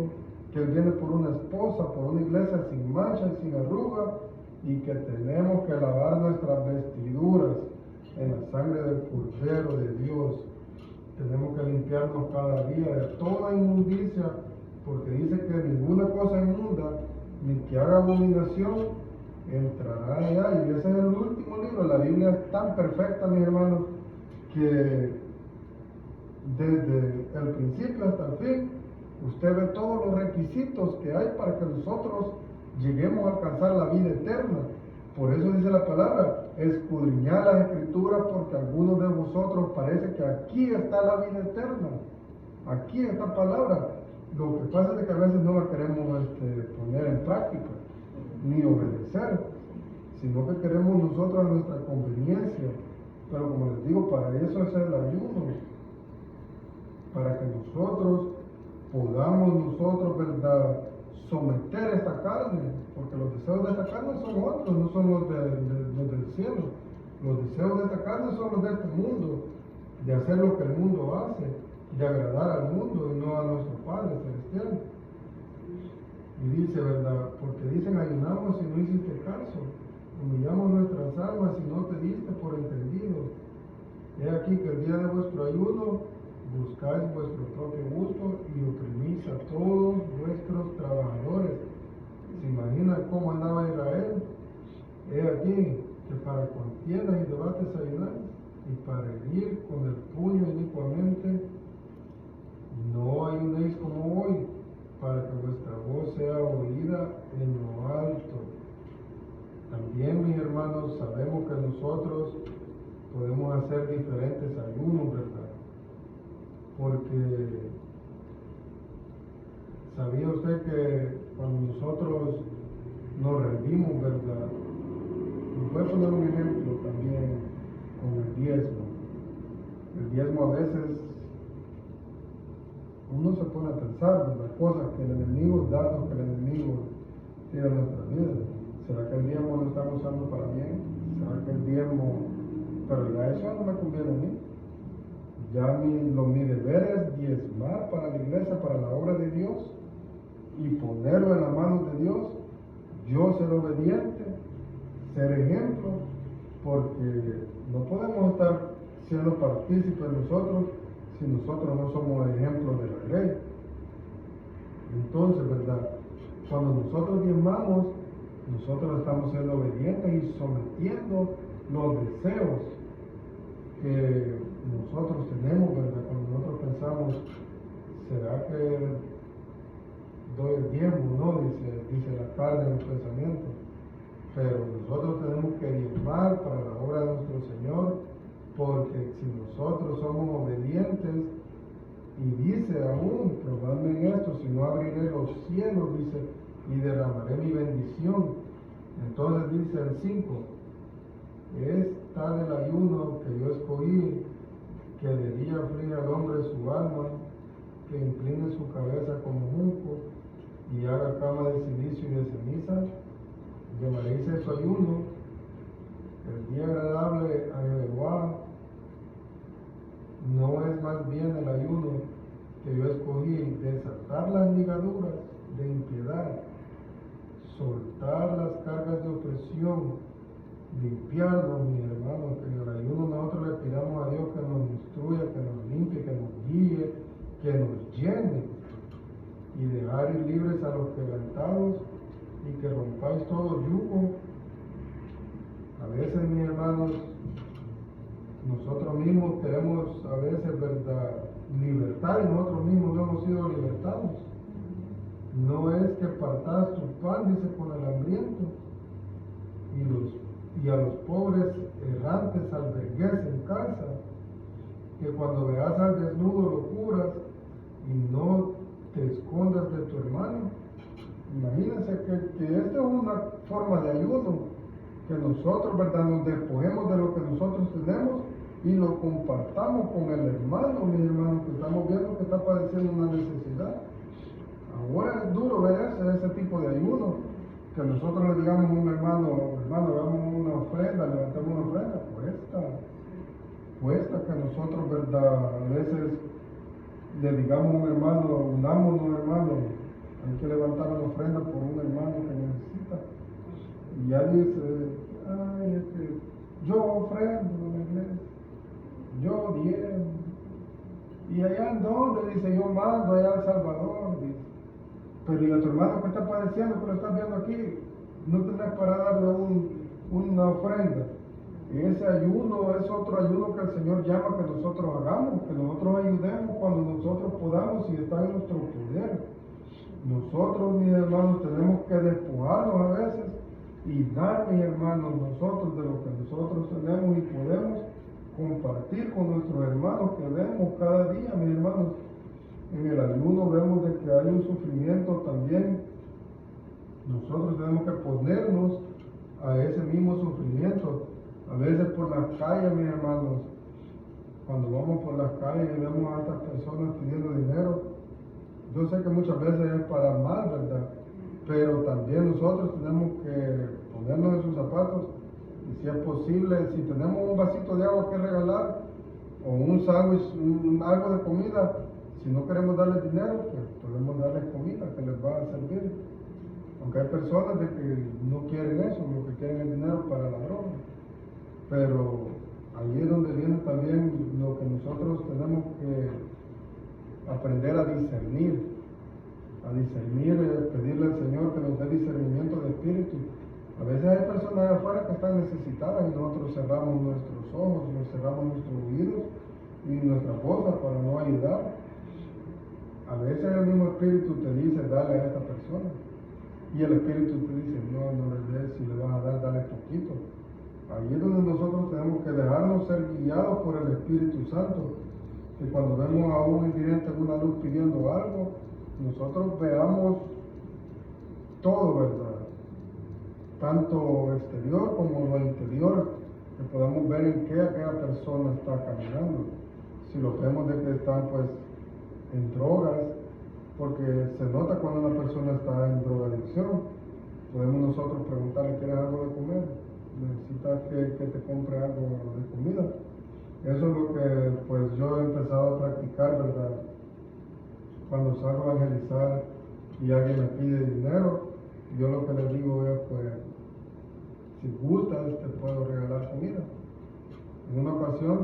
que Él viene por una esposa, por una iglesia sin mancha y sin arruga, y que tenemos que lavar nuestras vestiduras en la sangre del Cordero de Dios. Tenemos que limpiarnos cada día de toda inmundicia, porque dice que ninguna cosa inmunda, ni que haga abominación, entrará allá. Y ese es el último libro. La Biblia es tan perfecta, mis hermanos, que desde el principio hasta el fin, usted ve todos los requisitos que hay para que nosotros lleguemos a alcanzar la vida eterna. Por eso dice la palabra, escudriñad las escrituras, porque algunos de vosotros parece que aquí está la vida eterna. Aquí esta palabra. Lo que pasa es que a veces no la queremos poner en práctica, ni obedecer, sino que queremos nosotros a nuestra conveniencia. Pero como les digo, para eso es el ayuno, para que nosotros podamos ¿verdad?, someter esta carne, porque los deseos de esta carne son otros, no son los del cielo. Los deseos de esta carne son los de este mundo, de hacer lo que el mundo hace, de agradar al mundo y no a nuestro Padre Celestial. Y dice, ¿verdad?, porque dicen, ayunamos y no hiciste caso, humillamos nuestras almas y no te diste por entendido. He aquí que el día de vuestro ayuno buscáis vuestro propio gusto y oprimís a todos vuestros trabajadores. ¿Se imaginan cómo andaba Israel? He aquí que para contiendas y debates ayunáis, y para herir con el puño inicuamente. No ayunéis como hoy, para que vuestra voz sea oída en lo alto. También, mis hermanos, sabemos que nosotros podemos hacer diferentes ayunos, ¿verdad? Porque ¿sabía usted que cuando nosotros nos rendimos, ¿verdad? Y voy a poner un ejemplo también con el diezmo. El diezmo a veces uno se pone a pensar en las cosas que el enemigo, datos que el enemigo tiene en nuestra vida. ¿Será que el diezmo lo estamos usando para bien? ¿Será que el diezmo, pero ya eso no me conviene a mí? Ya mi deber es diezmar para la iglesia, para la obra de Dios, y ponerlo en las manos de Dios, yo ser obediente, ser ejemplo, porque no podemos estar siendo partícipes nosotros si nosotros no somos ejemplos de la ley. Entonces, ¿verdad?, cuando nosotros diezmamos, nosotros estamos siendo obedientes y sometiendo los deseos que nosotros tenemos, ¿verdad? Cuando nosotros pensamos, ¿será que doy el diezmo? No, dice la carne en los pensamientos. Pero nosotros tenemos que diezmar para la obra de nuestro Señor, porque si nosotros somos obedientes, y dice aún, probadme en esto, si no abriré los cielos, dice, y derramaré mi bendición. Entonces dice el 5, es tal el ayuno que yo escogí, que de día aflige al hombre su alma, que incline su cabeza como junco, y haga cama de silicio y de ceniza. Llamaréis eso ayuno, el día agradable a Jehová. No es más bien el ayuno que yo escogí, desatar las ligaduras de impiedad, soltar las cargas de opresión, limpiarnos, mis hermanos, que en el ayuno nosotros le pidamos a Dios que nos instruya, que nos limpie, que nos guíe, que nos llene, y dejar ir libres a los quebrantados, y que rompáis todo yugo. A veces, mis hermanos, nosotros mismos queremos a veces, ¿verdad?, libertad, y nosotros mismos no hemos sido libertados. no es que partas tu pan, dice, con el hambriento, y a los pobres errantes albergues en casa, que cuando veas al desnudo lo cubras y no te escondas de tu hermano. Imagínense que esta es una forma de ayuno, que nosotros, ¿verdad?, nos despojemos de lo que nosotros tenemos y lo compartamos con el hermano, mis hermanos, que estamos viendo que está padeciendo una necesidad. Ahora es duro ver ese tipo de ayuno, que nosotros le digamos a un hermano, hagamos una ofrenda, levantemos una ofrenda, cuesta que nosotros, ¿verdad?, a veces le digamos a un hermano, unámonos, hermano, hay que levantar una ofrenda por un hermano que necesita. Y ya dice, ay, es que yo ofrendo en la iglesia, yo diezmo. Y allá en donde, dice, yo mando allá a El Salvador, dice. Pero y a tu hermano que está padeciendo, que lo estás viendo aquí, no tenés para darle una ofrenda. Y ese ayuno es otro ayuno que el Señor llama que nosotros hagamos, que nosotros ayudemos cuando nosotros podamos y está en nuestro poder. Nosotros, mis hermanos, tenemos que despojarnos a veces y dar, mis hermanos, nosotros de lo que nosotros tenemos y podemos compartir con nuestros hermanos que vemos cada día, mis hermanos. En el ayuno vemos de que hay un sufrimiento también. Nosotros tenemos que ponernos a ese mismo sufrimiento. A veces por las calles, mis hermanos, cuando vamos por las calles y vemos a estas personas pidiendo dinero, yo sé que muchas veces es para mal, ¿verdad? Pero también nosotros tenemos que ponernos en sus zapatos y si es posible, si tenemos un vasito de agua que regalar o un sándwich, algo de comida, si no queremos darles dinero, pues podemos darles comida que les va a servir. Aunque hay personas de que no quieren eso, lo que quieren es dinero para la droga. Pero ahí es donde viene también lo que nosotros tenemos que aprender a discernir, pedirle al Señor que nos dé discernimiento de espíritu. A veces hay personas afuera que están necesitadas y nosotros cerramos nuestros ojos, nos cerramos nuestros oídos y nuestras cosas para no ayudar. A veces el mismo espíritu te dice, dale a esta persona. Y el espíritu te dice, no le des, si le vas a dar, dale poquito. Ahí es donde nosotros tenemos que dejarnos ser guiados por el Espíritu Santo. Que cuando vemos a un invidente en una luz pidiendo algo, nosotros veamos todo, ¿verdad? Tanto exterior como lo interior, que podamos ver en qué aquella persona está caminando. Si lo vemos de que están pues en drogas, porque se nota cuando una persona está en drogadicción, podemos nosotros preguntarle, ¿quieres algo de comer? ¿Necesitas que te compre algo de comida? Eso es lo que pues yo he empezado a practicar, ¿verdad? Cuando salgo a evangelizar y alguien me pide dinero, yo lo que le digo es, pues, si gustas, te puedo regalar comida. En una ocasión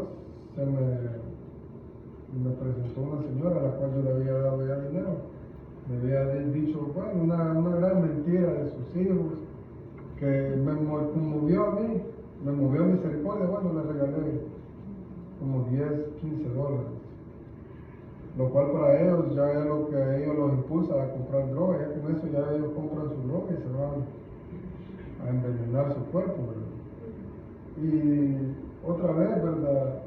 me presentó una señora a la cual yo le había dado ya dinero. Me había dicho, bueno, una gran mentira de sus hijos, que me conmovió a mí, me movió a misericordia. Bueno, le regalé como 10, 15 dólares, lo cual para ellos ya es lo que a ellos los impulsa a comprar droga. Ya con eso ya ellos compran su droga y se van a envenenar su cuerpo, ¿verdad? Y otra vez, ¿verdad?,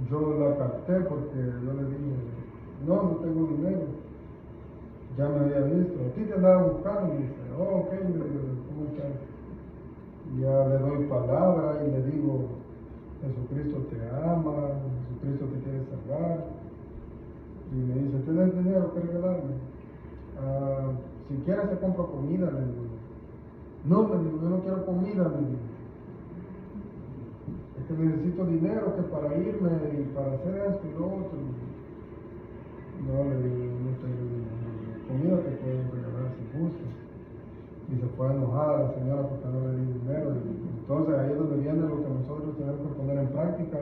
yo la capté porque yo le dije, no tengo dinero. Ya me había visto, a ti te andaba buscando, y me dice, ok, le digo, ¿cómo estás? Ya le doy palabra y le digo, Jesucristo te ama, Jesucristo te quiere salvar. Y me dice, ¿tienes dinero que regalarme? Si quieres te compro comida, le digo. No, me digo, yo no quiero comida, me digo. Es que necesito dinero que para irme y para hacer esto y lo otro. No, le digo, no tengo dinero. Comida te pueden regalar si gustas. Y se fue enojada la señora porque no le di dinero. Y entonces ahí es donde viene lo que nosotros tenemos que poner en práctica,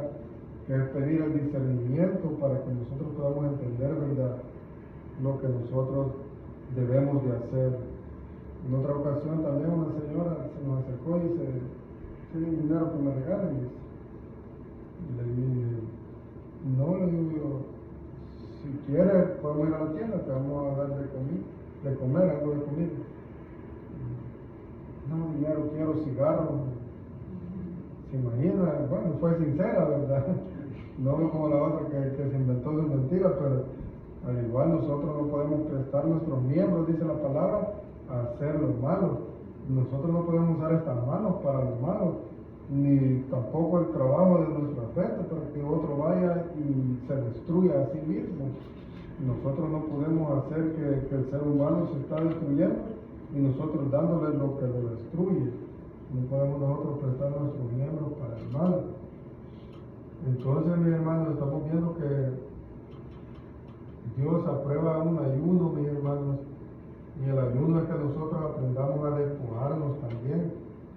que es pedir el discernimiento para que nosotros podamos entender, ¿verdad?, lo que nosotros debemos de hacer. En otra ocasión también una señora se nos acercó y dice, ¿tienen dinero que me regalen? Y le dije, no, le digo, si quieres podemos ir a la tienda, te vamos a dar de comer, algo de comida. No, dinero, quiero cigarros. ¿Se imagina? Bueno, fue sincera, ¿verdad? No como la otra que se inventó su mentira, pero al igual nosotros no podemos prestar nuestros miembros, dice la palabra, a hacer lo malo. Nosotros no podemos usar estas manos para lo malo, ni tampoco el trabajo de nuestro afecto para que otro vaya y se destruya a sí mismo. Nosotros no podemos hacer que el ser humano se está destruyendo y nosotros dándole lo que lo destruye. No podemos nosotros prestar nuestros miembros para el mal. Entonces, mis hermanos, estamos viendo que Dios aprueba un ayuno, mis hermanos, y el ayuno es que nosotros aprendamos a despojarnos también.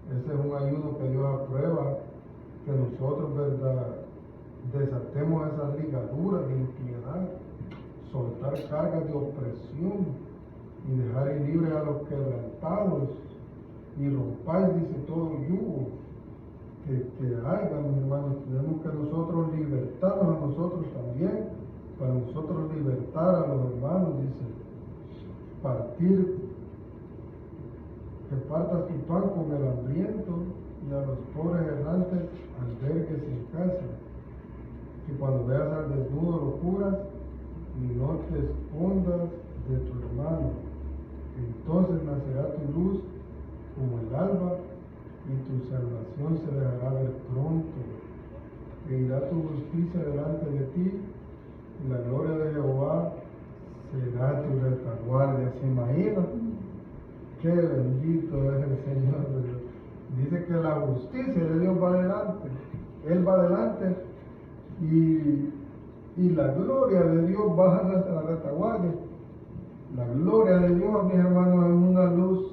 Ese es un ayuno que Dios aprueba, que nosotros, ¿verdad?, desatemos esas ligaduras de impiedad, soltar cargas de opresión y dejar libre a los quebrantados y rompáis, dice, todo yugo que haya, mis hermanos. Tenemos que nosotros libertarnos a nosotros también, para nosotros libertar a los hermanos, dice, partir, que partas tu pan con el hambriento y a los pobres errantes albergues en casa, que cuando veas al desnudo lo cubras y no te escondas de tu hermano. Entonces nacerá tu luz como el alba y tu salvación se dejará ver pronto. E irá tu justicia delante de ti y la gloria de Jehová será tu retaguardia. ¿Se imagina? Qué bendito es el Señor. Dice que la justicia de Dios va adelante. Él va adelante y la gloria de Dios va a nuestra retaguardia. La gloria de Dios, mis hermanos, es una luz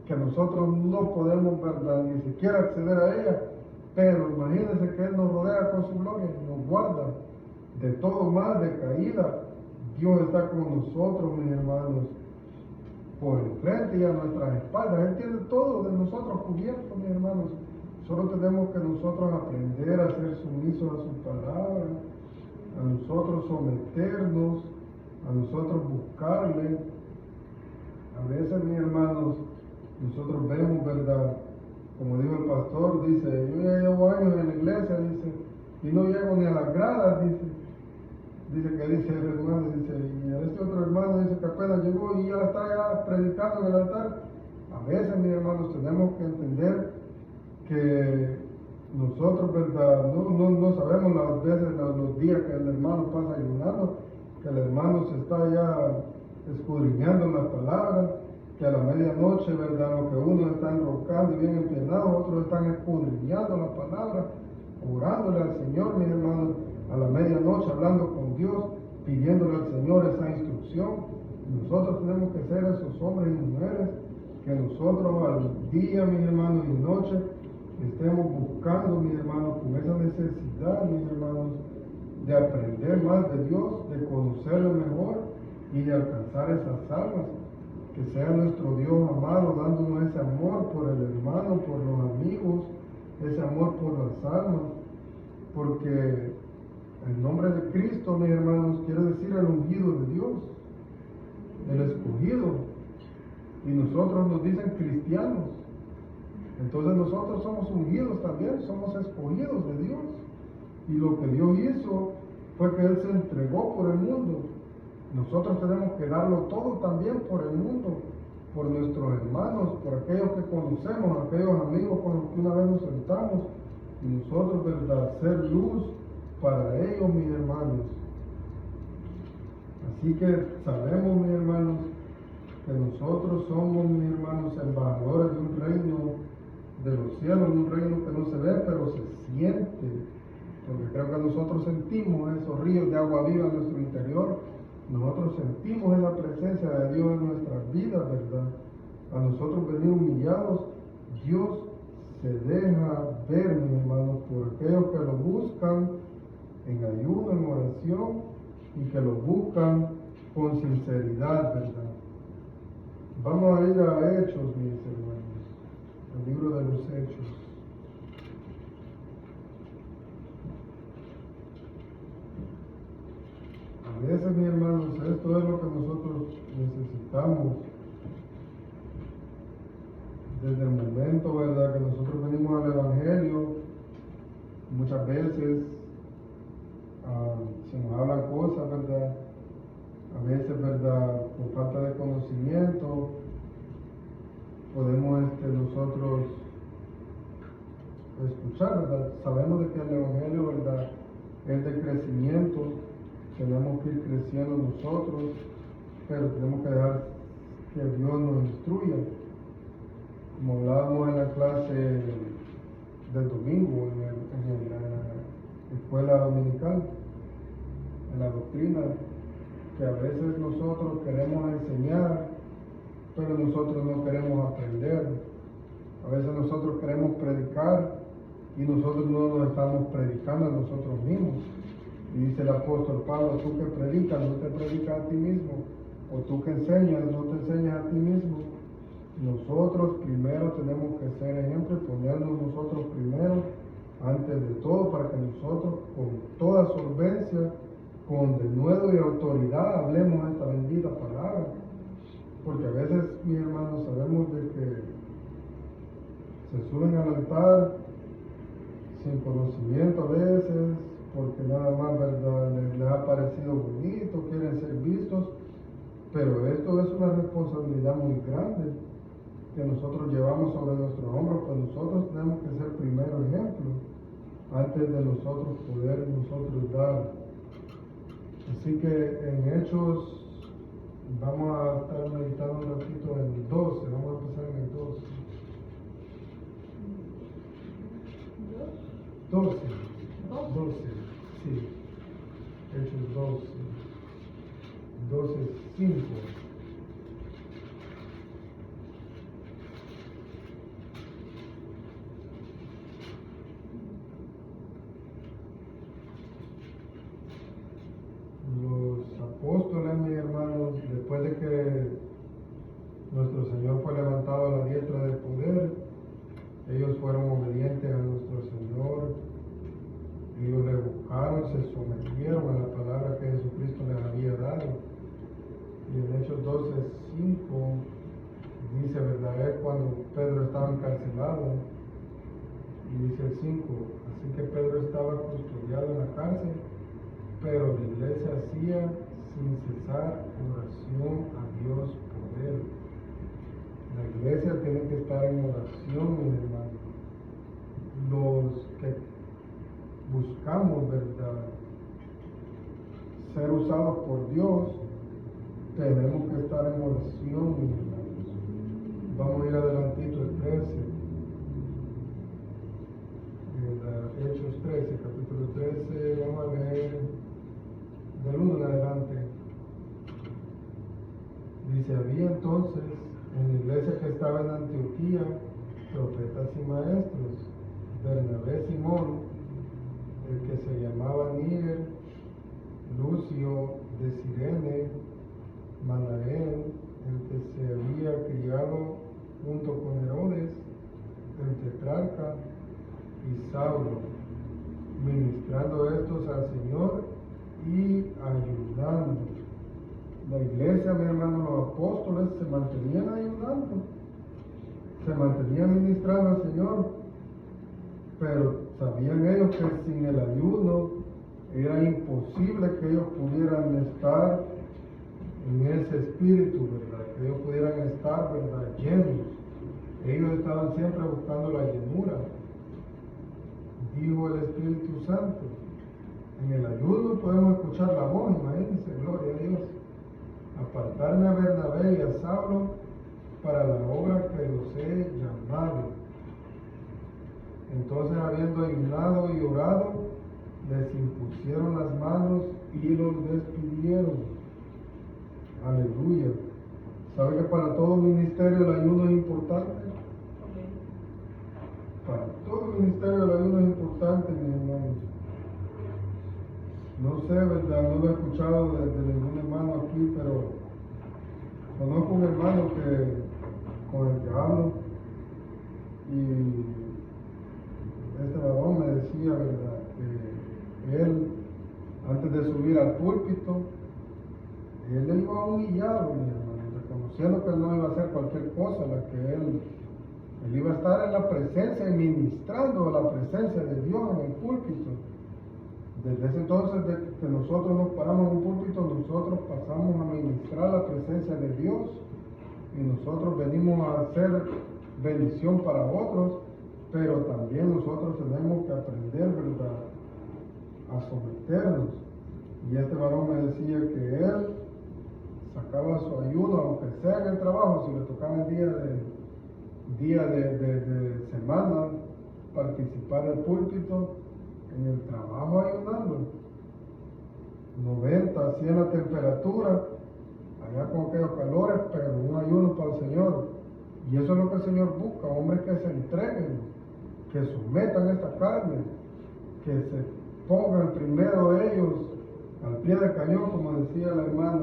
que nosotros no podemos, ¿verdad?, ni siquiera acceder a ella, pero imagínense que Él nos rodea con su gloria, nos guarda de todo mal, de caída. Dios está con nosotros, mis hermanos, por el frente y a nuestras espaldas. Él tiene todo de nosotros cubierto, mis hermanos. Solo tenemos que nosotros aprender a ser sumisos a su palabra, a nosotros someternos, a nosotros buscarle. A veces, mis hermanos, nosotros vemos, ¿verdad? Como dijo el pastor, dice, yo ya llevo años en la iglesia, dice, y no llego ni a las gradas, dice que dice el hermano, dice, y a este otro hermano dice que apenas llegó y ya está ya predicando en el altar. A veces, mis hermanos, tenemos que entender que nosotros, ¿verdad?, no sabemos las veces, los días que el hermano pasa ayunando, que el hermano se está ya escudriñando las palabras, que a la medianoche, ¿verdad?, lo que uno está enrocando y bien empiernado, otros están escudriñando la palabra, orándole al Señor, mis hermanos, a la medianoche hablando con Dios, pidiéndole al Señor esa instrucción. Nosotros tenemos que ser esos hombres y mujeres que nosotros al día, mis hermanos, y noche estemos buscando, mis hermanos, con esa necesidad, mis hermanos, de aprender más de Dios, de conocerlo mejor y de alcanzar esas almas. Que sea nuestro Dios amado dándonos ese amor por el hermano, por los amigos, ese amor por las almas, porque el nombre de Cristo, mis hermanos, quiere decir el ungido de Dios, el escogido, y nosotros nos dicen cristianos. Entonces nosotros somos ungidos también, somos escogidos de Dios, y lo que Dios hizo fue que Él se entregó por el mundo. Nosotros tenemos que darlo todo también por el mundo, por nuestros hermanos, por aquellos que conocemos, aquellos amigos con los que una vez nos sentamos, y nosotros, ¿verdad?, ser luz para ellos, mis hermanos. Así que sabemos, mis hermanos, que nosotros somos, mis hermanos, embajadores de un reino de los cielos, de un reino que no se ve, pero se siente, porque creo que nosotros sentimos esos ríos de agua viva en nuestro interior. Nosotros sentimos esa presencia de Dios en nuestras vidas, ¿verdad? A nosotros venir humillados, Dios se deja ver, mis hermanos, por aquellos que lo buscan en ayuno, en oración, y que lo buscan con sinceridad, ¿verdad? Vamos a ir a Hechos, mis hermanos, el libro de los Hechos. A veces, veces, mis hermanos, esto es lo que nosotros necesitamos. Desde el momento, ¿verdad?, que nosotros venimos al Evangelio, muchas veces se nos hablan cosas, ¿verdad? A veces, ¿verdad?, por falta de conocimiento, podemos nosotros escuchar, ¿verdad? Sabemos de que el Evangelio, ¿verdad?, es de crecimiento, tenemos que ir creciendo nosotros, pero tenemos que dejar que Dios nos instruya. Como hablábamos en la clase del domingo, en la escuela dominical, en la doctrina, que a veces nosotros queremos enseñar, pero nosotros no queremos aprender. A veces nosotros queremos predicar y nosotros no nos estamos predicando a nosotros mismos. Y dice el apóstol Pablo, tú que predicas, no te predicas a ti mismo, o tú que enseñas, no te enseñas a ti mismo. Nosotros primero tenemos que ser ejemplo y ponernos nosotros primero antes de todo, para que nosotros con toda solvencia, con denuedo y autoridad hablemos esta bendita palabra. Porque a veces, mis hermanos, sabemos de que se suben al altar sin conocimiento a veces, porque nada más, ¿verdad?, les ha parecido bonito, quieren ser vistos, pero esto es una responsabilidad muy grande que nosotros llevamos sobre nuestros hombros, pues nosotros tenemos que ser primero ejemplo antes de nosotros poder dar. Así que en Hechos vamos a estar meditando un ratito en el 12, vamos a empezar en el 12. 12, sí, Hechos 12:5. Los apóstoles, mis hermanos, después de que nuestro Señor fue levantado a la diestra del poder, ellos fueron obedientes a nuestro Señor. Ellos le buscaron, se sometieron a la palabra que Jesucristo les había dado. Y en Hechos 12:5 dice, ¿verdad?, es cuando Pedro estaba encarcelado. Y dice el 5, así que Pedro estaba custodiado en la cárcel, pero la iglesia hacía sin cesar oración a Dios por él. La iglesia tiene que estar en oración, mis hermanos. Los que buscamos, ¿verdad?, ser usados por Dios, tenemos que estar en oración, mis hermanos. Vamos a ir adelantito el 13, Hechos 13, capítulo 13, vamos a leer del 1 en adelante. Dice, había entonces en la iglesia que estaba en Antioquía profetas y maestros, Bernabé, Simón, el que se llamaba Níger, Lucio de Cirene, Manaén, el que se había criado junto con Herodes, el tetrarca, y Saulo, ministrando estos al Señor y ayudando. La iglesia, mi hermano, los apóstoles se mantenían ayudando, se mantenían ministrando al Señor, pero sabían ellos que sin el ayuno era imposible que ellos pudieran estar en ese espíritu, ¿verdad?, que ellos pudieran estar, ¿verdad?, llenos. Ellos estaban siempre buscando la llenura. Dijo el Espíritu Santo, en el ayuno podemos escuchar la voz, imagínense, gloria a Dios. Apartarme a Bernabé y a Saulo para la obra que los he llamado. Entonces, habiendo ayunado y orado, les impusieron las manos y los despidieron. Aleluya. ¿Sabe que para todo ministerio el ayuno es importante? Para todo ministerio el ayuno es importante, mi hermano. No sé, ¿verdad?, no lo he escuchado de ningún hermano aquí, pero conozco un hermano con el que hablo, y este varón me decía, ¿verdad?, que él, antes de subir al púlpito, él iba humillado, mi hermano, reconociendo que no iba a hacer cualquier cosa, la que él iba a estar en la presencia y ministrando la presencia de Dios en el púlpito. Desde ese entonces de que nosotros nos paramos en un púlpito, nosotros pasamos a ministrar la presencia de Dios y nosotros venimos a hacer bendición para otros, pero también nosotros tenemos que aprender, ¿verdad?, a someternos. Y este varón me decía que él sacaba su ayuno, aunque sea en el trabajo, si le tocaba el día de semana, participar del púlpito, en el trabajo ayunando, 90, 100 la temperatura, allá con aquellos calores, pero un ayuno para el Señor. Y eso es lo que el Señor busca, hombres que se entreguen, que sometan esta carne, que se pongan primero ellos al pie del cañón, como decía la hermana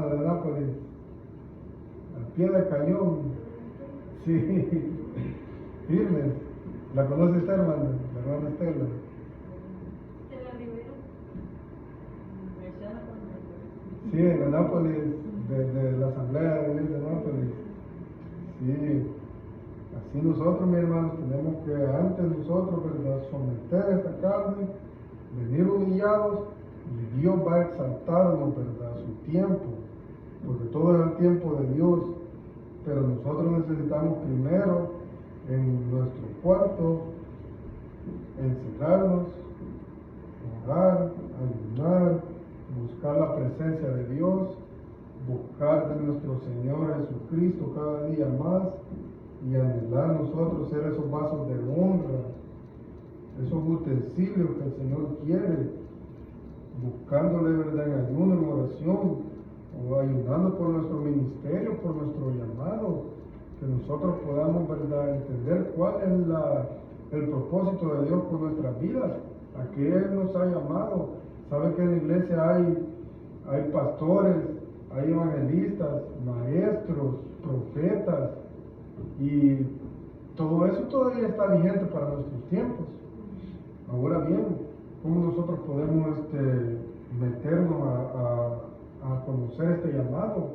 de Nápoles, al pie del cañón, sí, firmes. ¿La conoce usted, hermana? La hermana Estela. Estela Rivero. Sí, en Nápoles, de la Asamblea de Dios de Nápoles. Sí, así nosotros, mis hermanos, tenemos que antes nosotros, ¿verdad?, someter esta carne, venir humillados, y Dios va a exaltarnos, ¿verdad?, a su tiempo, porque todo es el tiempo de Dios, pero nosotros necesitamos primero en nuestro cuarto encerrarnos, orar, ayunar, buscar la presencia de Dios, buscar de nuestro Señor Jesucristo cada día más y anhelar nosotros ser esos vasos de honra, esos utensilios que el Señor quiere, buscándole, ¿verdad?, en ayuno, en oración, o ayunando por nuestro ministerio, por nuestro llamado, que nosotros podamos, ¿verdad?, entender cuál es el propósito de Dios con nuestras vidas, a qué Él nos ha llamado. Saben que en la iglesia hay pastores, hay evangelistas, maestros, profetas, y todo eso todavía está vigente para nuestros tiempos. Ahora bien, ¿cómo nosotros podemos meternos a conocer este llamado?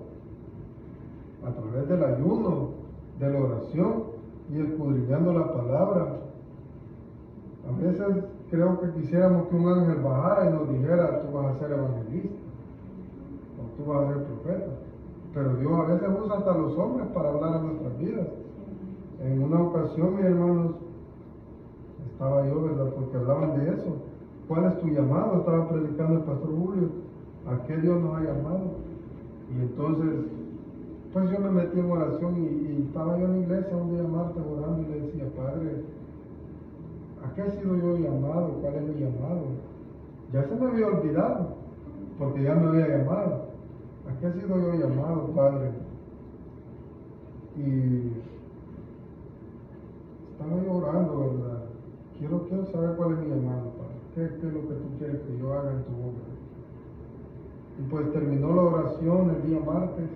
A través del ayuno, de la oración y escudriñando la palabra. A veces creo que quisiéramos que un ángel bajara y nos dijera: tú vas a ser evangelista o tú vas a ser profeta, pero Dios a veces usa hasta los hombres para hablar a nuestras vidas. En una ocasión, mis hermanos, estaba yo, ¿verdad?, porque hablaban de eso. ¿Cuál es tu llamado? Estaba predicando el pastor Julio. ¿A qué Dios nos ha llamado? Y entonces, pues yo me metí en oración y estaba yo en la iglesia un día martes orando y le decía: Padre, ¿a qué he sido yo llamado? ¿Cuál es mi llamado? Ya se me había olvidado, porque ya me había llamado. ¿A qué he sido yo llamado, Padre? Y estaba yo orando, ¿verdad? Quiero saber cuál es mi llamado, Padre. ¿Qué es lo que tú quieres que yo haga en tu obra? Y pues terminó la oración el día martes.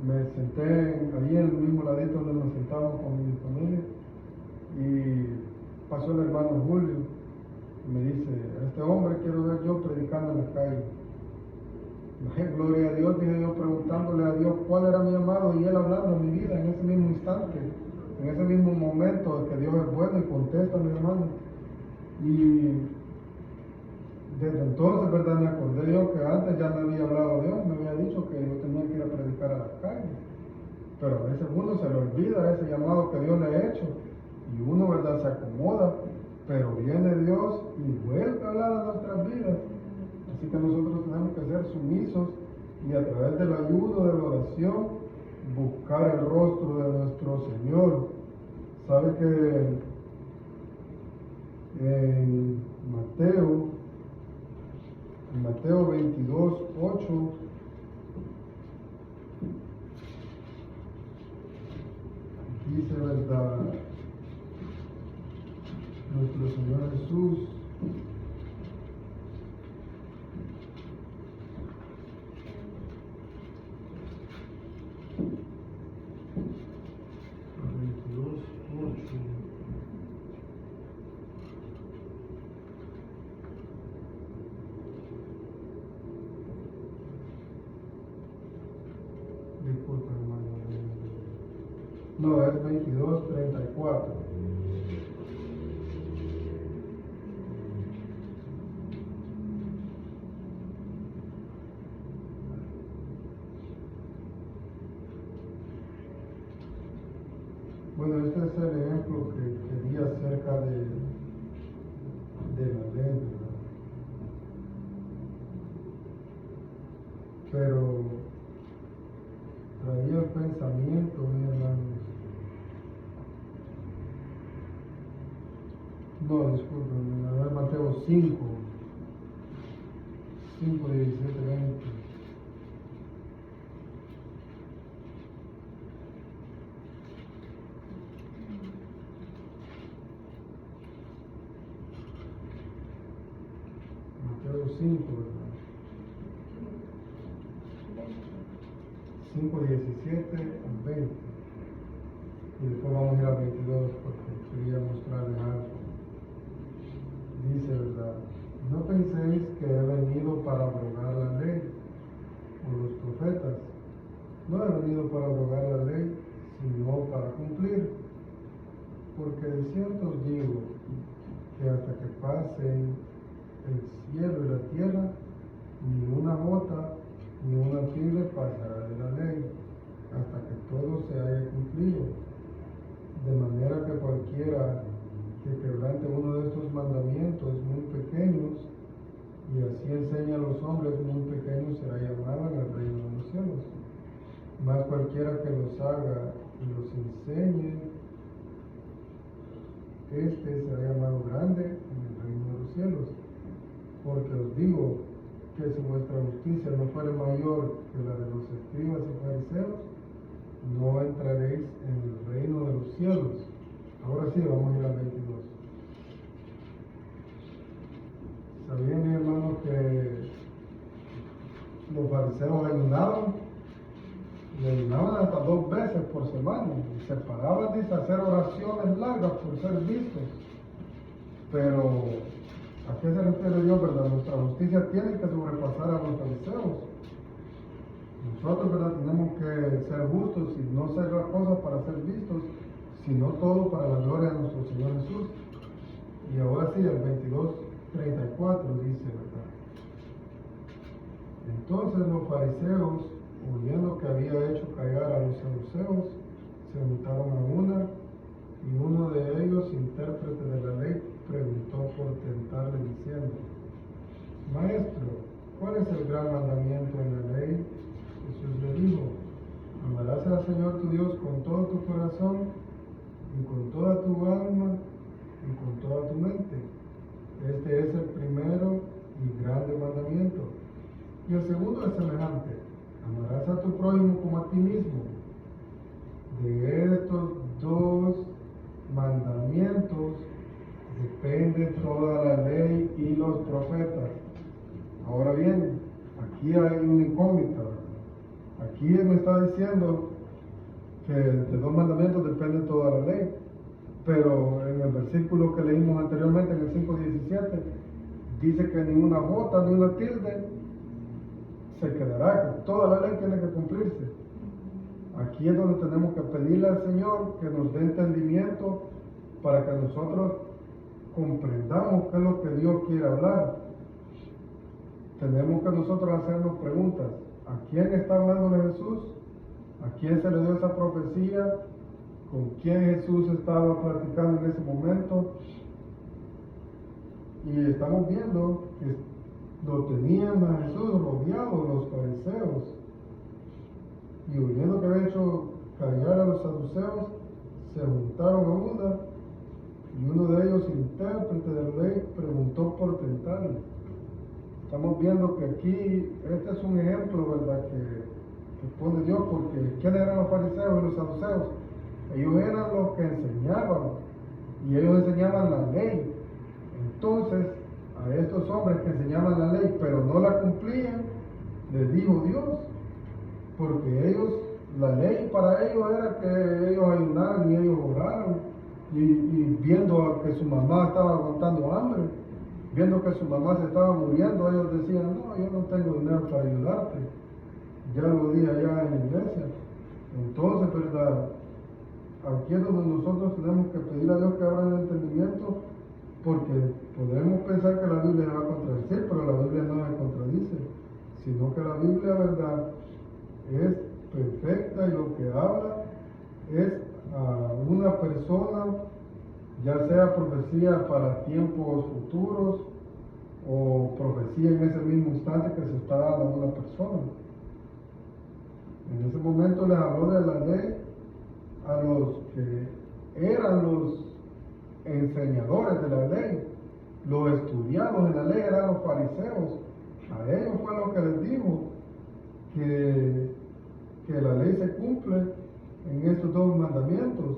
Me senté ahí en el mismo ladito donde nos sentábamos con mi familia, y pasó el hermano Julio y me dice: a este hombre quiero ver yo predicando en la calle. Gloria a Dios, dije yo, preguntándole a Dios cuál era mi llamado, y él hablando en mi vida en ese mismo instante, en ese mismo momento, que Dios es bueno y contesta, mi hermano. Y desde entonces, ¿verdad?, me acordé yo que antes ya me había hablado Dios, me había dicho que yo tenía que ir a predicar a las calles, pero a veces uno se le olvida ese llamado que Dios le ha hecho, y uno, ¿verdad?, se acomoda, pero viene Dios y vuelve a hablar a nuestras vidas. Así que nosotros tenemos que ser sumisos y a través del ayuno, de la oración, buscar el rostro de nuestro Señor. Sabe que en Mateo 22, 8, dice, ¿verdad?, nuestro Señor Jesús: No, es 22:34. Bueno, este es el ejemplo que di acerca de la ley, ¿verdad? Pero traía el pensamiento, mi hermano. No, disculpen, a ver, Mateo 5, 17, 20. Mateo 5, ¿verdad? 5, 17 al 20. Y después vamos a ir al 22 porque quería mostrarles algo. Dice, ¿verdad? No penséis que he venido para abrogar la ley o los profetas. No he venido para abrogar la ley, sino para cumplir. Porque de cierto os digo que hasta que pasen el cielo y la tierra, ni una jota ni una tilde pasará de la ley, hasta que todo se haya cumplido. De manera que cualquiera que quebrante uno de estos mandamientos muy pequeños, y así enseña a los hombres muy pequeños, será llamado en el reino de los cielos. Mas cualquiera que los haga y los enseñe, este será llamado grande en el reino de los cielos. Porque os digo que si vuestra justicia no fuere mayor que la de los escribas y fariseos, no entraréis en el reino de los cielos. Ahora sí, vamos a ir al 22. ¿Sabían, mi hermano, que los fariseos ayunaban? Y ayunaban hasta 2 veces por semana. Y se paraban de hacer oraciones largas por ser vistos. Pero, ¿a qué se refiere Dios, verdad? Nuestra justicia tiene que sobrepasar a los fariseos. Nosotros, ¿verdad?, tenemos que ser justos y no hacer las cosas para ser vistos, sino todo para la gloria de nuestro Señor Jesús. Y ahora sí, el 22:34 dice, ¿verdad? Entonces los fariseos, oyendo que había hecho callar a los saduceos, se juntaron a una, y uno de ellos, intérprete de la ley, preguntó por tentarle diciendo: Maestro, ¿cuál es el gran mandamiento en la ley? Jesús le dijo: amarás al Señor tu Dios con todo tu corazón, y con toda tu alma, y con toda tu mente. Este es el primero y grande mandamiento. Y el segundo es semejante: amarás a tu prójimo como a ti mismo. De estos 2 mandamientos depende toda la ley y los profetas. Ahora bien, aquí hay una incógnita. Aquí me está diciendo que de 2 mandamientos depende toda la ley, pero en el versículo que leímos anteriormente, en el 5:17, dice que ni una jota ni una tilde se quedará, que toda la ley tiene que cumplirse. Aquí es donde tenemos que pedirle al Señor que nos dé entendimiento para que nosotros comprendamos qué es lo que Dios quiere hablar. Tenemos que nosotros hacernos preguntas: ¿a quién está hablándole Jesús? ¿A quién se le dio esa profecía? ¿Con quién Jesús estaba platicando en ese momento? Y estamos viendo que lo tenían a Jesús rodeado los fariseos. Y oyendo que había hecho callar a los saduceos, se juntaron a una, y uno de ellos, intérprete de la ley, preguntó por tentarle. Estamos viendo que aquí, este es un ejemplo, ¿verdad?, que pone Dios, porque ¿quiénes eran los fariseos y los saduceos? Ellos eran los que enseñaban, y ellos enseñaban la ley. Entonces, a estos hombres que enseñaban la ley, pero no la cumplían, les dijo Dios, porque ellos, la ley para ellos era que ellos ayunaran y ellos oraran, y viendo que su mamá estaba aguantando hambre, viendo que su mamá se estaba muriendo, ellos decían: no, yo no tengo dinero para ayudarte. Ya lo dije allá en la iglesia. Entonces, ¿verdad?, aquí es donde nosotros tenemos que pedir a Dios que abra el entendimiento, porque podemos pensar que la Biblia se va a contradecir, pero la Biblia no se contradice, sino que la Biblia, verdad, es perfecta y lo que habla es a una persona, ya sea profecía para tiempos futuros o profecía en ese mismo instante que se está dando a una persona. En ese momento les habló de la ley a los que eran los enseñadores de la ley, los estudiados de la ley eran los fariseos. A ellos fue lo que les dijo, que la ley se cumple en estos dos mandamientos,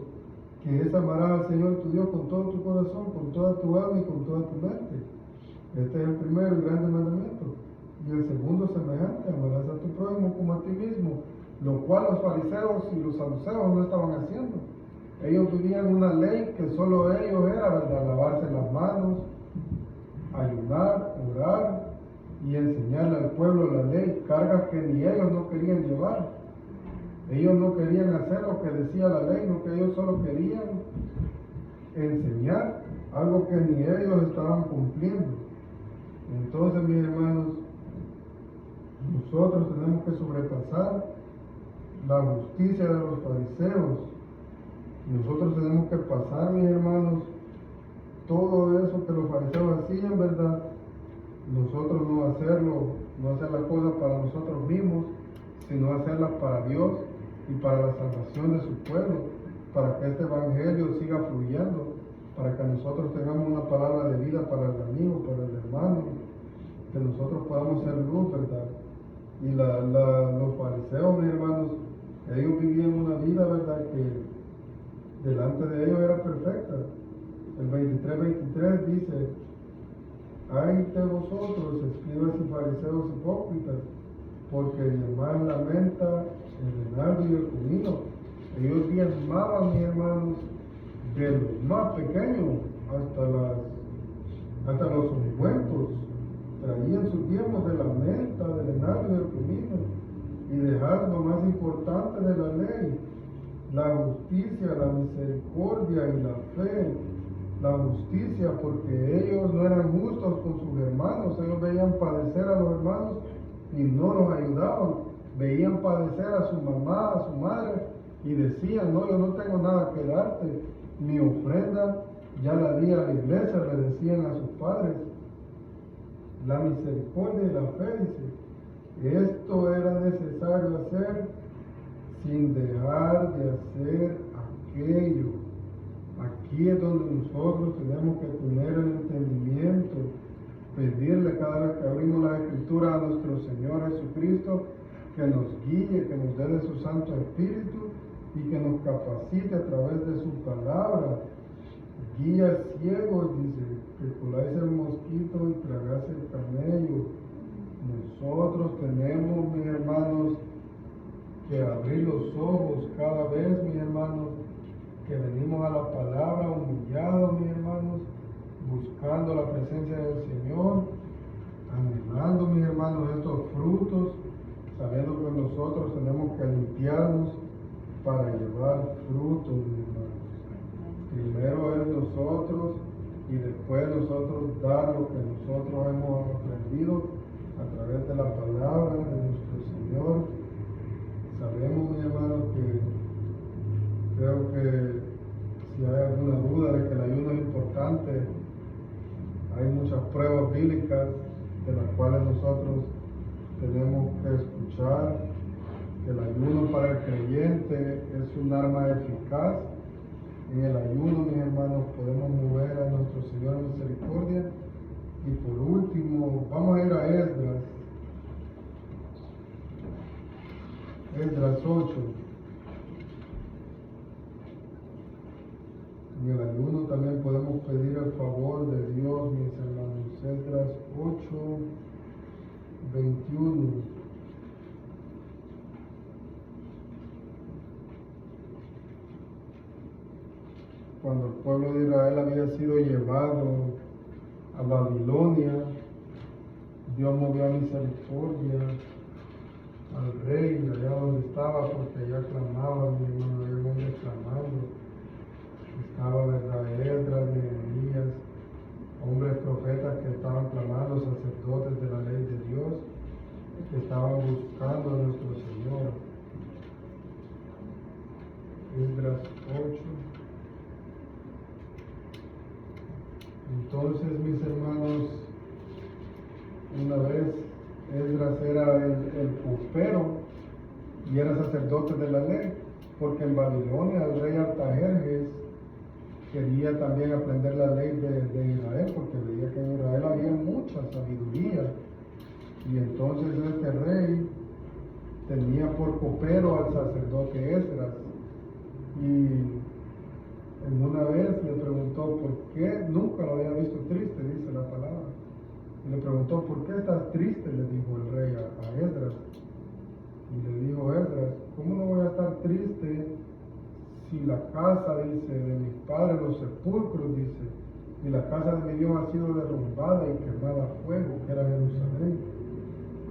que es amar al Señor tu Dios con todo tu corazón, con toda tu alma y con toda tu mente. Este es el primero y grande mandamiento. Y el segundo semejante, amarás a tu prójimo como a ti mismo, lo cual los fariseos y los saduceos no estaban haciendo. Ellos vivían una ley que solo ellos era, ¿verdad? Lavarse las manos, ayunar, orar y enseñarle al pueblo la ley, cargas que ni ellos no querían llevar. Ellos no querían hacer lo que decía la ley, no, que ellos solo querían enseñar algo que ni ellos estaban cumpliendo. Entonces, mis hermanos, nosotros tenemos que sobrepasar la justicia de los fariseos. Nosotros tenemos que pasar, mis hermanos, todo eso que los fariseos hacían, ¿verdad? Nosotros no hacerlo, no hacer las cosas para nosotros mismos, sino hacerlas para Dios y para la salvación de su pueblo, para que este evangelio siga fluyendo, para que nosotros tengamos una palabra de vida para el amigo, para el hermano, que nosotros podamos ser luz, ¿verdad? Y los fariseos, mis hermanos, ellos vivían una vida, ¿verdad?, que delante de ellos era perfecta. El 23 dice: ay de vosotros, escribas y fariseos hipócritas, porque llamáis la menta, el denaro y el comino. Ellos diezmaban, mis hermanos, de los más pequeños hasta los ungüentos. Traían sus diezmos de la menta, del denaro y del comino, y dejaban lo más importante de la ley: la justicia, la misericordia y la fe. La justicia, porque ellos no eran justos con sus hermanos, ellos veían padecer a los hermanos y no los ayudaban, veían padecer a su mamá, a su madre, y decían: no, yo no tengo nada que darte, mi ofrenda ya la di a la iglesia, le decían a sus padres. La misericordia y la fe, dice, esto era necesario hacer sin dejar de hacer aquello. Aquí es donde nosotros tenemos que tener el entendimiento, pedirle cada vez que abrimos la Escritura a nuestro Señor Jesucristo que nos guíe, que nos dé de su Santo Espíritu y que nos capacite a través de su palabra. Guías ciegos, dice, que coláis el mosquito y tragáis el camello. Nosotros tenemos, mis hermanos, que abrir los ojos cada vez, mis hermanos, que venimos a la palabra humillados, mis hermanos, buscando la presencia del Señor, anhelando, mis hermanos, estos frutos, sabiendo que nosotros tenemos que limpiarnos para llevar frutos, mis hermanos. Primero es nosotros y después nosotros dar lo que nosotros hemos aprendido a través de la palabra de nuestro Señor. Sabemos, mis hermanos, que creo que si hay alguna duda de que el ayuno es importante, hay muchas pruebas bíblicas de las cuales nosotros tenemos que escuchar. Que el ayuno para el creyente es un arma eficaz. En el ayuno, mis hermanos, podemos mover a nuestro Señor en misericordia. Y por último, vamos a ir a Esdras. Esdras 8. En el ayuno también podemos pedir el favor de Dios, mis hermanos. Esdras 8, 21. Cuando el pueblo de Israel había sido llevado a Babilonia, Dios movió a misericordia al rey allá donde estaba, porque allá clamaban, mi hermano, allá donde clamando. estaba, ¿verdad?, Esdras, Nehemías, hombres profetas que estaban clamando, sacerdotes de la ley de Dios, que estaban buscando a nuestro Señor. Esdras 8. Entonces, mis hermanos, una vez Esdras era el copero y era sacerdote de la ley, porque en Babilonia el rey Artajerjes quería también aprender la ley de Israel, porque veía que en Israel había mucha sabiduría. Y entonces este rey tenía por copero al sacerdote Esdras. Y en una vez le preguntó por qué, nunca lo había visto triste, dice la palabra. Y le preguntó, ¿por qué estás triste?, le dijo el rey a Esdras. Y le dijo Esdras, ¿cómo no voy a estar triste si la casa, dice, de mis padres, los sepulcros, dice, y la casa de mi Dios ha sido derrumbada y quemada a fuego, que era Jerusalén?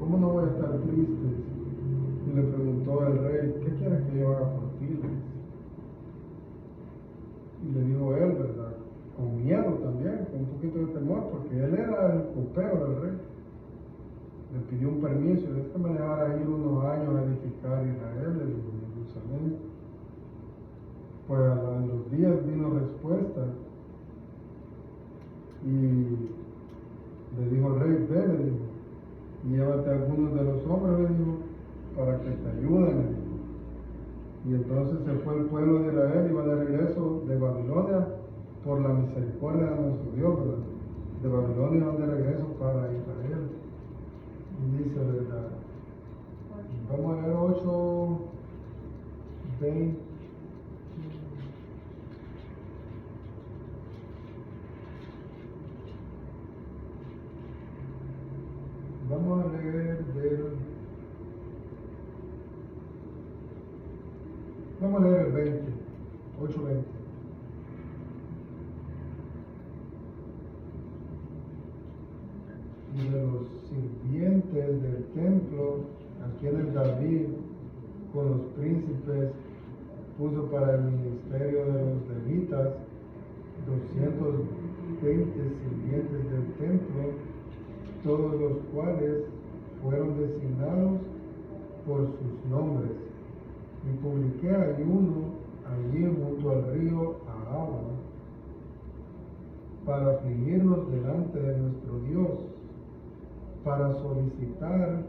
¿Cómo no voy a estar triste? Y le preguntó el rey, ¿qué quieres que yo haga por ti?, y le dijo él, ¿verdad?, con miedo también, con un poquito de temor, porque él era el copero del rey. Le pidió un permiso, y es que me dejara ir unos años a edificar Israel en Jerusalén. Pues a los días vino respuesta, y le dijo el rey, ve, le dijo, y llévate a algunos de los hombres, le dijo, para que te ayuden, le dijo. Y entonces se fue el pueblo de Israel, iba de regreso de Babilonia por la misericordia de nuestro Dios, ¿verdad? De Babilonia iban de regreso para Israel. Y dice, ¿verdad? Vamos a leer 8, 20. Vamos a leer vamos a leer el 20, 8:20. Y de los sirvientes del templo, a quienes David, con los príncipes, puso para el ministerio de los levitas, 220 sirvientes del templo, todos los cuales fueron designados por sus nombres. Y publiqué ayuno allí junto al río Ahava, para afligirnos delante de nuestro Dios, para solicitar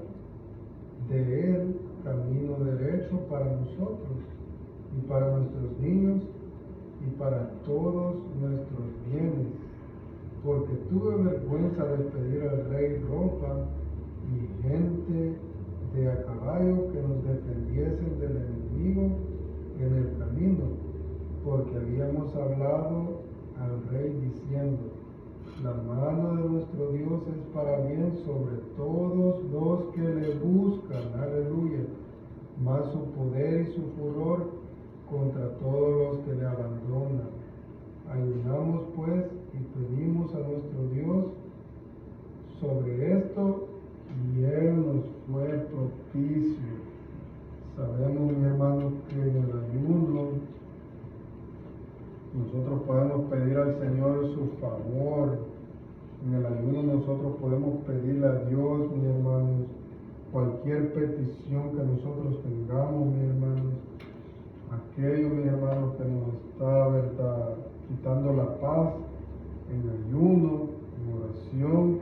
de Él camino derecho para nosotros y para nuestros niños y para todos nuestros bienes, porque tuve vergüenza de pedir al rey ropa y gente de a caballo que nos defendiesen del enemigo en el camino, porque habíamos hablado al rey diciendo, la mano de nuestro Dios es para bien sobre todos los que le buscan, aleluya, mas su poder y su furor contra todos los que le abandonan. Ayunamos pues y pedimos a nuestro Dios sobre esto, y Él nos fue propicio. Sabemos, mi hermano, que en el ayuno nosotros podemos pedir al Señor su favor. En el ayuno nosotros podemos pedirle a Dios, mis hermanos, cualquier petición que nosotros tengamos, mis hermanos. Aquello, mis hermanos, que nos está, ¿verdad?, quitando la paz, en ayuno, en oración,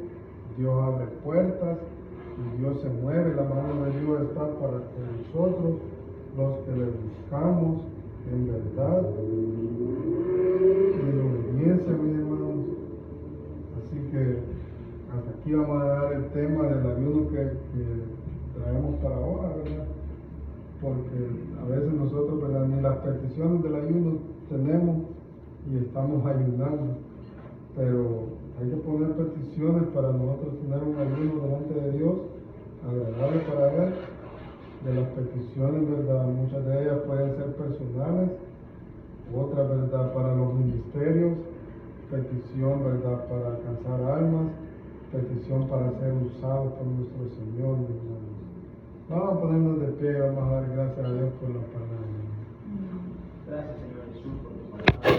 Dios abre puertas y Dios se mueve, la mano de Dios está para que nosotros, los que le buscamos en verdad y en obediencia, mis hermanos. Así que hasta aquí vamos a dar el tema del ayuno que traemos para ahora, ¿verdad? Porque a veces nosotros, ¿verdad?, ni las peticiones del ayuno tenemos y estamos ayunando, pero hay que poner peticiones para nosotros tener un ayuno delante de Dios, agradable para Él. De las peticiones, ¿verdad?, muchas de ellas pueden ser personales, otras, ¿verdad?, para los ministerios, petición, ¿verdad?, para alcanzar almas, petición para ser usados por nuestro Señor, mis hermanos. Vamos a ponernos de pie, vamos a dar gracias a Dios por la palabra. Gracias, Señor Jesús, por tu palabra.